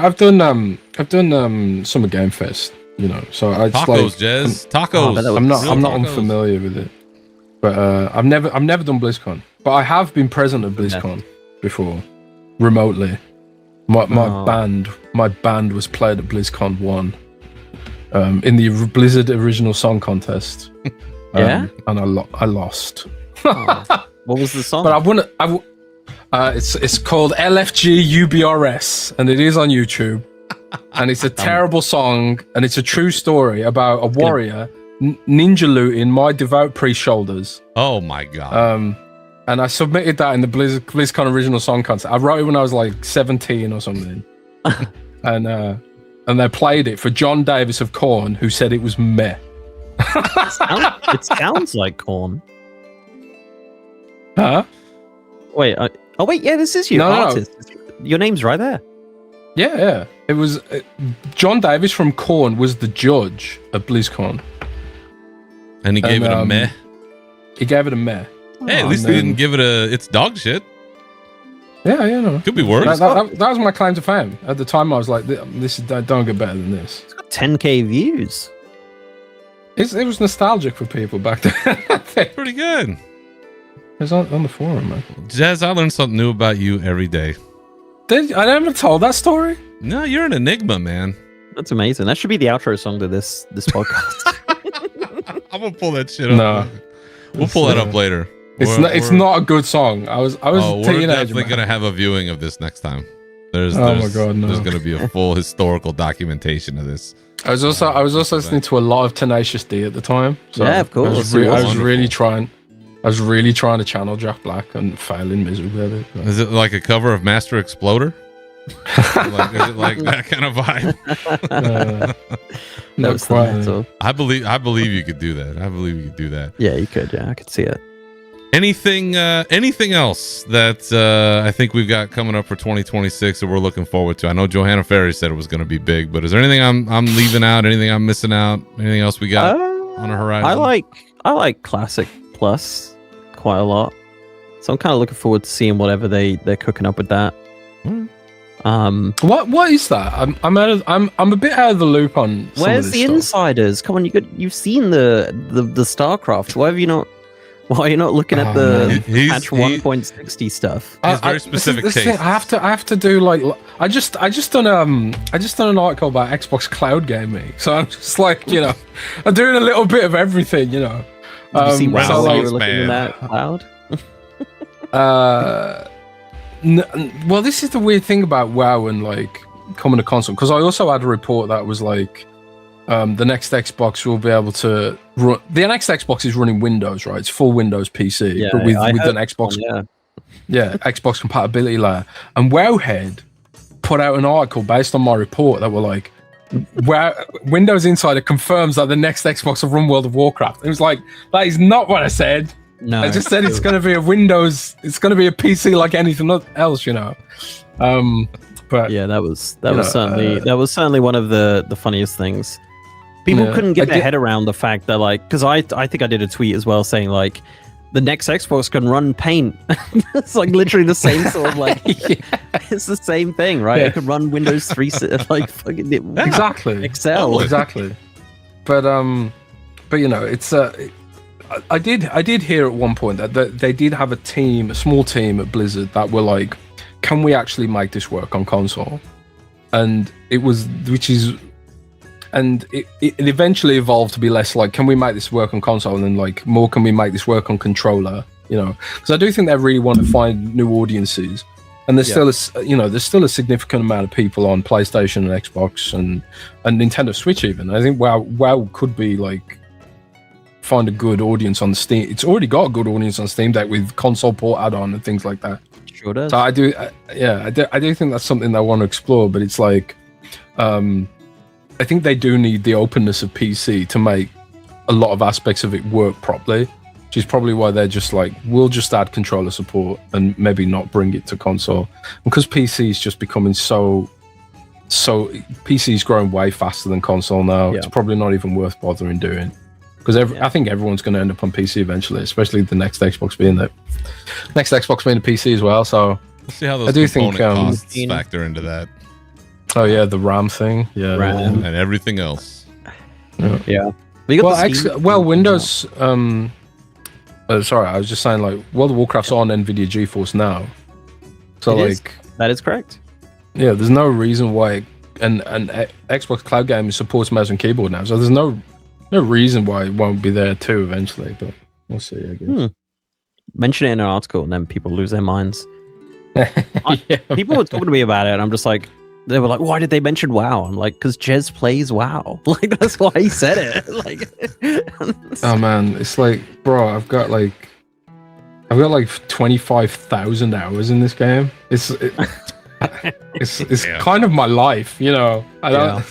Summer Game Fest. So I tacos, Jez. Tacos. I'm not unfamiliar with it. But I've never done BlizzCon, but I have been present at BlizzCon before, remotely. My band was played at BlizzCon 1, in the Blizzard Original Song Contest. And I lost. What was the song? But I won. It's called LFG UBRS, and it is on YouTube. And it's a terrible song, and it's a true story about a warrior. Ninja looting my devout priest shoulders. Oh my god. And I submitted that in the BlizzCon Original Song Contest. I wrote it when I was like 17 or something. and they played it for John Davis of Korn, who said it was meh. It sounds like Korn. Huh? Wait, yeah, this is you, artist. No. Your name's right there. Yeah. It was John Davis from Korn was the judge at BlizzCon. And he gave it a meh. He gave it a meh. Hey, at least he didn't give it it's dog shit. Yeah, no. Could be worse. That was my claim to fame. At the time, I was like, "This don't get better than this." It's got 10K views. It was nostalgic for people back then. Pretty good. It was on the forum, man. Jazz, I learn something new about you every day. I never told that story. No, you're an enigma, man. That's amazing. That should be the outro song to this podcast. I'm gonna pull that shit up. No, we'll pull that up later. It's not a good song. I was a teenager. We're definitely gonna have a viewing of this next time. There's gonna be a full historical documentation of this. I was also listening to a lot of Tenacious D at the time. So yeah, of course. I was really trying to channel Jack Black and failing miserably at it. Is it like a cover of Master Exploder? Is it like that kind of vibe? No, quite. I believe you could do that. I believe you could do that. Yeah, you could. Yeah, I could see it. Anything else that I think we've got coming up for 2026 that we're looking forward to? I know Johanna Ferry said it was going to be big, but is there anything I'm leaving out? Anything I'm missing out? Anything else we got on the horizon? I like Classic Plus quite a lot, so I'm kind of looking forward to seeing whatever they're cooking up with that. What is that? I'm a bit out of the loop on. Where's the insiders? Come on, you've seen the StarCraft. Why are you not looking at the patch 1.60 stuff? He has very specific taste. I have to do like I just done an article about Xbox cloud gaming. So I'm just like, I'm doing a little bit of everything, Did you see WoW while you were looking at that cloud? Well, this is the weird thing about WoW and like coming to console, because I also had a report that was like the next Xbox will be able to run. The next Xbox is running Windows, right? It's full Windows PC, but with an Xbox, Xbox compatibility layer. And Wowhead put out an article based on my report that were like, Windows Insider confirms that the next Xbox will run World of Warcraft. It was like, that is not what I said. No, I just said it's going to be a Windows. It's going to be a PC like anything else, But yeah, that was certainly one of the funniest things. People couldn't get their head around the fact that, like, because I think I did a tweet as well saying like the next Xbox can run Paint. It's like literally the same sort of like it's the same thing, right? It could run Windows 3 like fucking exactly Excel exactly. But it's I did hear at one point that they did have a small team at Blizzard that were like, can we actually make this work on console? And it eventually evolved to be less like, can we make this work on console, and then like more, can we make this work on controller? Because I do think they really want to find new audiences, and there's still a significant amount of people on PlayStation and Xbox and Nintendo Switch even. I think WoW could be like find a good audience on Steam. It's already got a good audience on Steam Deck with console port add-on and things like that. Sure does. So I do think that's something they want to explore, but it's like, I think they do need the openness of PC to make a lot of aspects of it work properly, which is probably why they're just like, we'll just add controller support and maybe not bring it to console. Because PC is just becoming so PC is growing way faster than console now. Yeah. It's probably not even worth bothering doing. Because I think everyone's going to end up on PC eventually, especially the next Xbox being the PC as well. So we'll see how those component costs factor into that. Oh yeah, the RAM thing, RAM and everything else. Yeah. Windows. Sorry, I was just saying, like, World of Warcraft's on NVIDIA GeForce now, so that is correct. Yeah, there's no reason why, and Xbox Cloud Gaming supports mouse and keyboard now, so there's no reason why it won't be there too eventually, but we'll see, I guess. Mention it in an article and then people lose their minds. People were talking to me about it and I'm just like, they were like, why did they mention WoW? I'm like, because Jez plays WoW. Like, that's why he said it. Like, oh man, it's like, bro, I've got like 25,000 hours in this game. It's kind of my life, I don't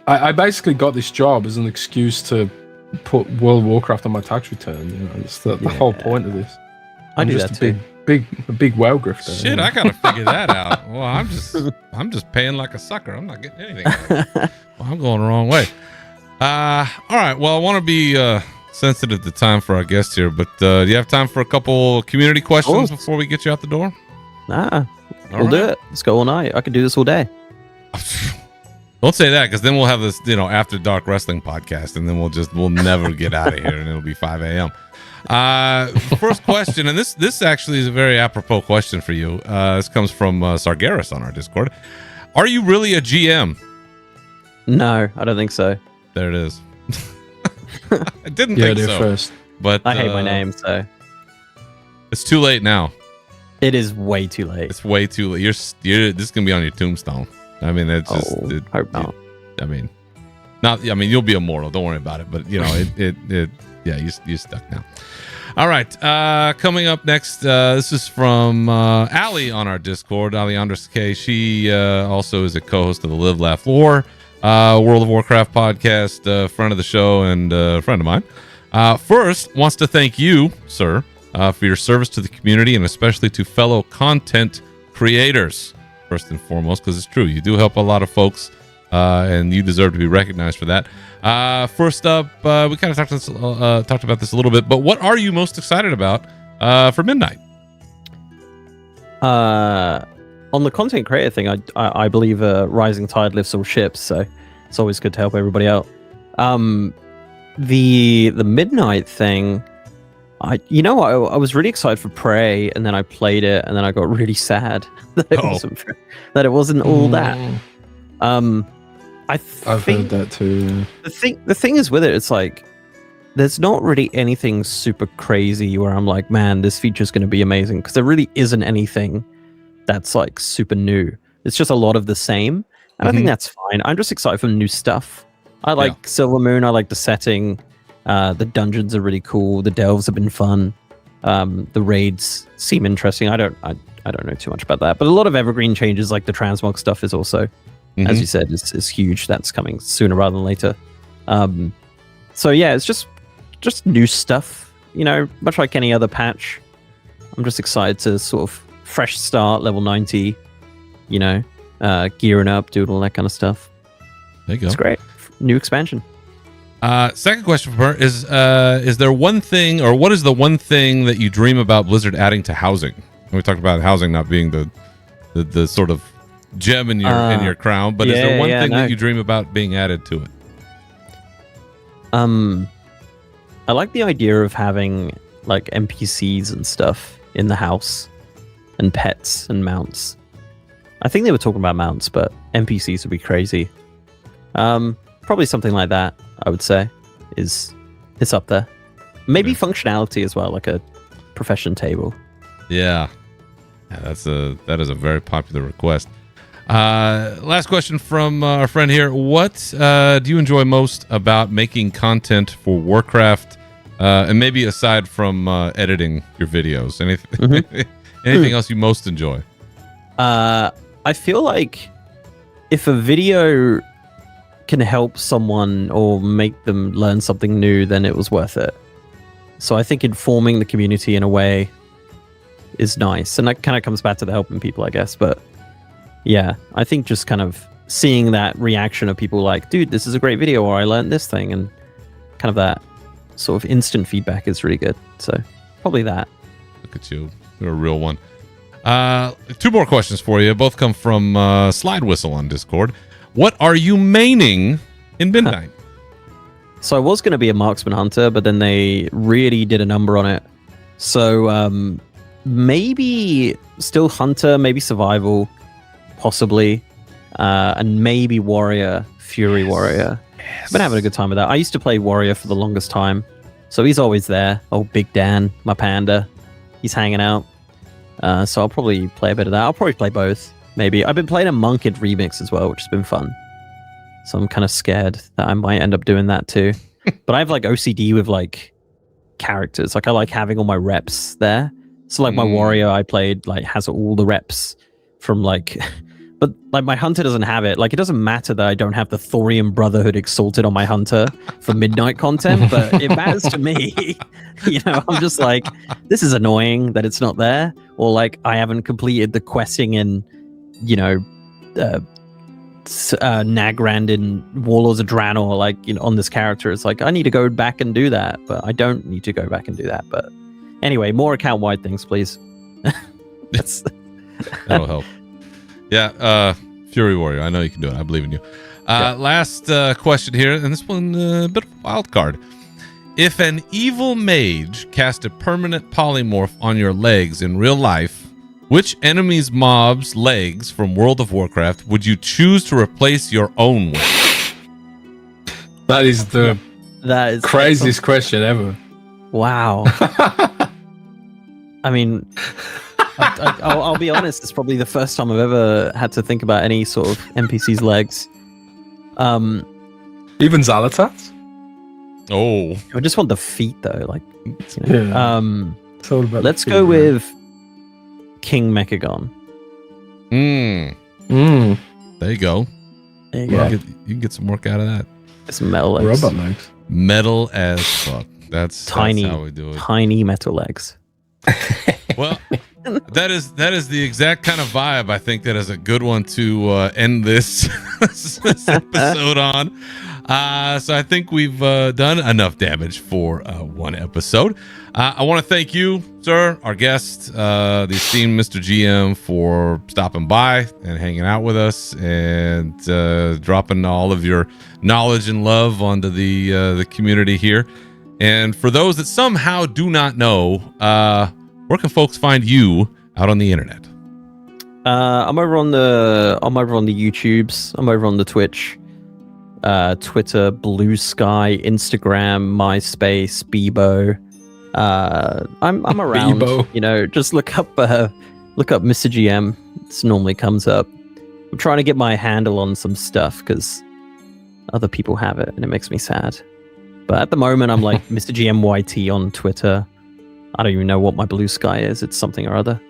I basically got this job as an excuse to put World of Warcraft on my tax return. It's the whole point of this. I do that too. big whale grifter. Shit, I gotta figure that out. Well, I'm just paying like a sucker. I'm not getting anything out of it. Well, I'm going the wrong way. All right. Well, I want to be sensitive to time for our guest here, but do you have time for a couple community questions before we get you out the door? Nah, we'll do it. Let's go all night. I could do this all day. Don't say that, because then we'll have this, after dark wrestling podcast, and then we'll never get out of here, and it'll be 5 a.m. First question, and this actually is a very apropos question for you. This comes from Sargeras on our Discord. Are you really a GM? No, I don't think so. There it is. I didn't think so. First. But I hate my name, so it's too late now. It is way too late. It's way too late. You're this is gonna be on your tombstone. I mean, it's just. Hope not. You'll be immortal. Don't worry about it. But you're stuck now. All right. Coming up next, this is from Ali on our Discord, Ali Andres K. She also is a co-host of the Live Laugh Lore World of Warcraft podcast, friend of the show and friend of mine. First, wants to thank you, sir, for your service to the community and especially to fellow content creators. First and foremost, because it's true, you do help a lot of folks, and you deserve to be recognized for that. First up, we kind of talked about this a little bit, but what are you most excited about for Midnight? On the content creator thing, I believe a rising tide lifts all ships, so it's always good to help everybody out. The Midnight thing, I was really excited for Prey, and then I played it, and then I got really sad that it wasn't all that. I've heard that too. The thing is with it, it's like there's not really anything super crazy where I'm like, man, this feature's going to be amazing, because there really isn't anything that's like super new. It's just a lot of the same, and I think that's fine. I'm just excited for new stuff. I like Silver Moon. I like the setting. The dungeons are really cool. The delves have been fun. The raids seem interesting. I don't know too much about that, but a lot of evergreen changes, like the transmog stuff, is also, as you said, is huge. That's coming sooner rather than later. So yeah, it's just new stuff. Much like any other patch. I'm just excited to sort of fresh start, level 90. Gearing up, doing all that kind of stuff. There you go. It's great. New expansion. Second question for her is there one thing, or what is the one thing that you dream about Blizzard adding to housing? We talked about housing not being the sort of gem in your crown, but is there one thing that you dream about being added to it? I like the idea of having like NPCs and stuff in the house, and pets and mounts. I think they were talking about mounts, but NPCs would be crazy. Probably something like that, I would say, is up there. Maybe functionality as well, like a profession table. Yeah, that is a very popular request. Last question from our friend here. What do you enjoy most about making content for Warcraft, and maybe aside from editing your videos? Anything else you most enjoy? I feel like if a video can help someone or make them learn something new, then it was worth it. So I think informing the community in a way is nice, and that kind of comes back to the helping people, I guess. But yeah, I think just kind of seeing that reaction of people like, dude, this is a great video, or I learned this thing, and kind of that sort of instant feedback is really good. So probably that. Look at you. You're a real one. Two more questions for you. Both come from Slide Whistle on Discord. What are you maining in Midnight? So I was going to be a marksman hunter, but then they really did a number on it. So maybe still hunter, maybe survival, possibly, and maybe warrior, fury warrior. I've been having a good time with that. I used to play warrior for the longest time, so he's always there. Oh, Big Dan, my panda, he's hanging out. So I'll probably play a bit of that. I'll probably play both. Maybe. I've been playing a Monkid remix as well, which has been fun. So I'm kind of scared that I might end up doing that too. But I have like OCD with like characters. Like I like having all my reps there. So like my warrior I played like has all the reps from like But like my hunter doesn't have it. Like it doesn't matter that I don't have the Thorium Brotherhood exalted on my hunter for midnight content, but it matters to me. I'm just like, this is annoying that it's not there, or like I haven't completed the questing in, Nagrand in Warlords of Draenor, like on this character. It's like I need to go back and do that, but I don't need to go back and do that. But anyway, more account-wide things, please. That'll help. Yeah, Fury Warrior. I know you can do it. I believe in you. Last question here, and this one a bit of a wild card. If an evil mage cast a permanent polymorph on your legs in real life, which enemy's mob's legs from World of Warcraft would you choose to replace your own with? That is the craziest question ever. Wow. I mean, I'll be honest, it's probably the first time I've ever had to think about any sort of NPC's legs. Even Xalatats? Oh. I just want the feet though. Like, it's all about let's go with King Mechagon. There you go. There you go. You can get some work out of that. Some metal legs. Robot legs. Metal as fuck. That's tiny, that's how we do it. Tiny metal legs. Well, that is the exact kind of vibe I think that is a good one to end this episode on. So I think we've done enough damage for one episode. I want to thank you, sir, our guest, the esteemed Mr. GM, for stopping by and hanging out with us and dropping all of your knowledge and love onto the community here. And for those that somehow do not know, where can folks find you out on the internet? I'm over on the YouTubes. I'm over on the Twitch, Twitter, Blue Sky, Instagram, MySpace, Bebo. I'm around. Bebo. Just look up Mr. GM. It normally comes up. I'm trying to get my handle on some stuff because other people have it, and it makes me sad. But at the moment, I'm like Mr. GM YT on Twitter. I don't even know what my Blue Sky is. It's something or other.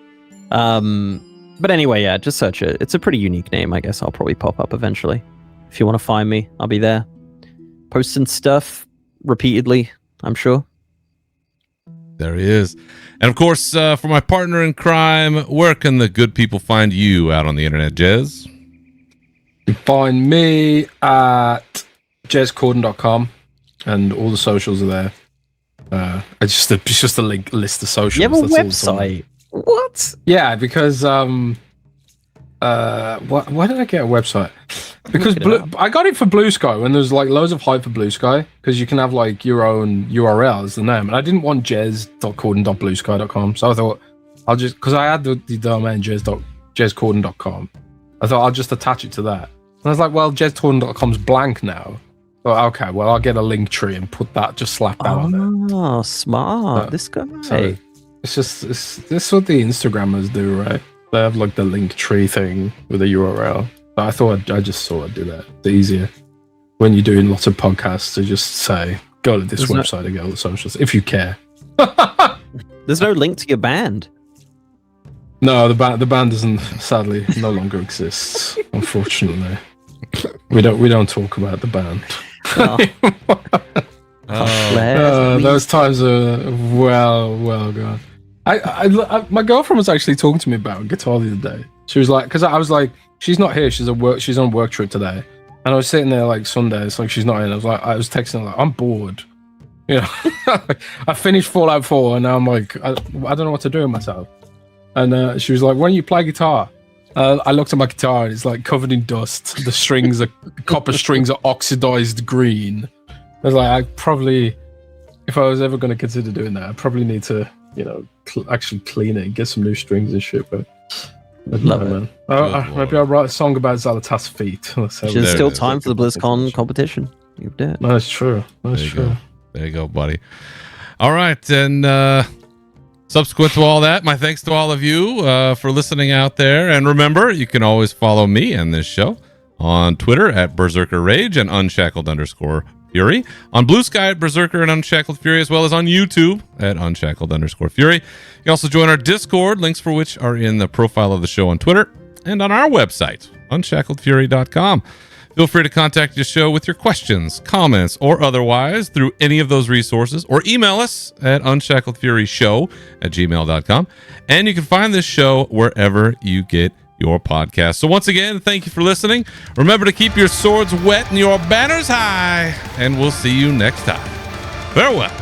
But anyway, yeah, just search it. It's a pretty unique name. I guess I'll probably pop up eventually. If you want to find me, I'll be there. Posting stuff repeatedly, I'm sure. There he is. And of course, for my partner in crime, where can the good people find you out on the internet, Jez? You can find me at jezcorden.com. And all the socials are there. It's just a list of socials. You have a website? What? Yeah, because why did I get a website? Because I got it for Blue Sky when there's like loads of hype for Blue Sky because you can have like your own URL as the name, and I didn't want jez.corden.bluesky.com, so I thought I'll just because I had the domain jezcorden.com. I thought I'll just attach it to that, and I was like, well, jezcorden.com's blank now. Oh, okay, well, I'll get a link tree and put that, just slap that on there. Oh, smart. This guy. So this is what the Instagrammers do, right? They have like the link tree thing with a URL. But I just thought I'd do that. It's easier when you're doing lots of podcasts to just say, go to this website and get all the socials, if you care. There's no link to your band. No, the band doesn't, sadly, no longer exists, unfortunately. We don't talk about the band. Those times are well gone. I my girlfriend was actually talking to me about guitar the other day. She was like, because I was like, she's not here. She's on work trip today, and I was sitting there like Sunday. It's like she's not in. I was texting her like, I'm bored. I finished Fallout 4, and now I'm like, I don't know what to do with myself. And she was like, when you play guitar. I looked at my guitar and it's like covered in dust. The strings, copper strings are oxidized green. I was like, if I was ever going to consider doing that, I probably need to, actually clean it and get some new strings and shit. But love it. Man. Maybe I'll write a song about Xalatas' feet. There's still time for the BlizzCon competition. You did. That's true. That's true. There you go, buddy. All right, and subsequent to all that, my thanks to all of you for listening out there. And remember, you can always follow me and this show on Twitter at Berserker Rage and Unshackled_Fury, on Blue Sky at Berserker and Unshackled Fury, as well as on YouTube at Unshackled_Fury. You can also join our Discord, links for which are in the profile of the show on Twitter and on our website, unshackledfury.com. Feel free to contact the show with your questions, comments, or otherwise through any of those resources, or email us at unshackledfuryshow@gmail.com. And you can find this show wherever you get your podcast. So once again, thank you for listening. Remember to keep your swords wet and your banners high, and we'll see you next time. Farewell.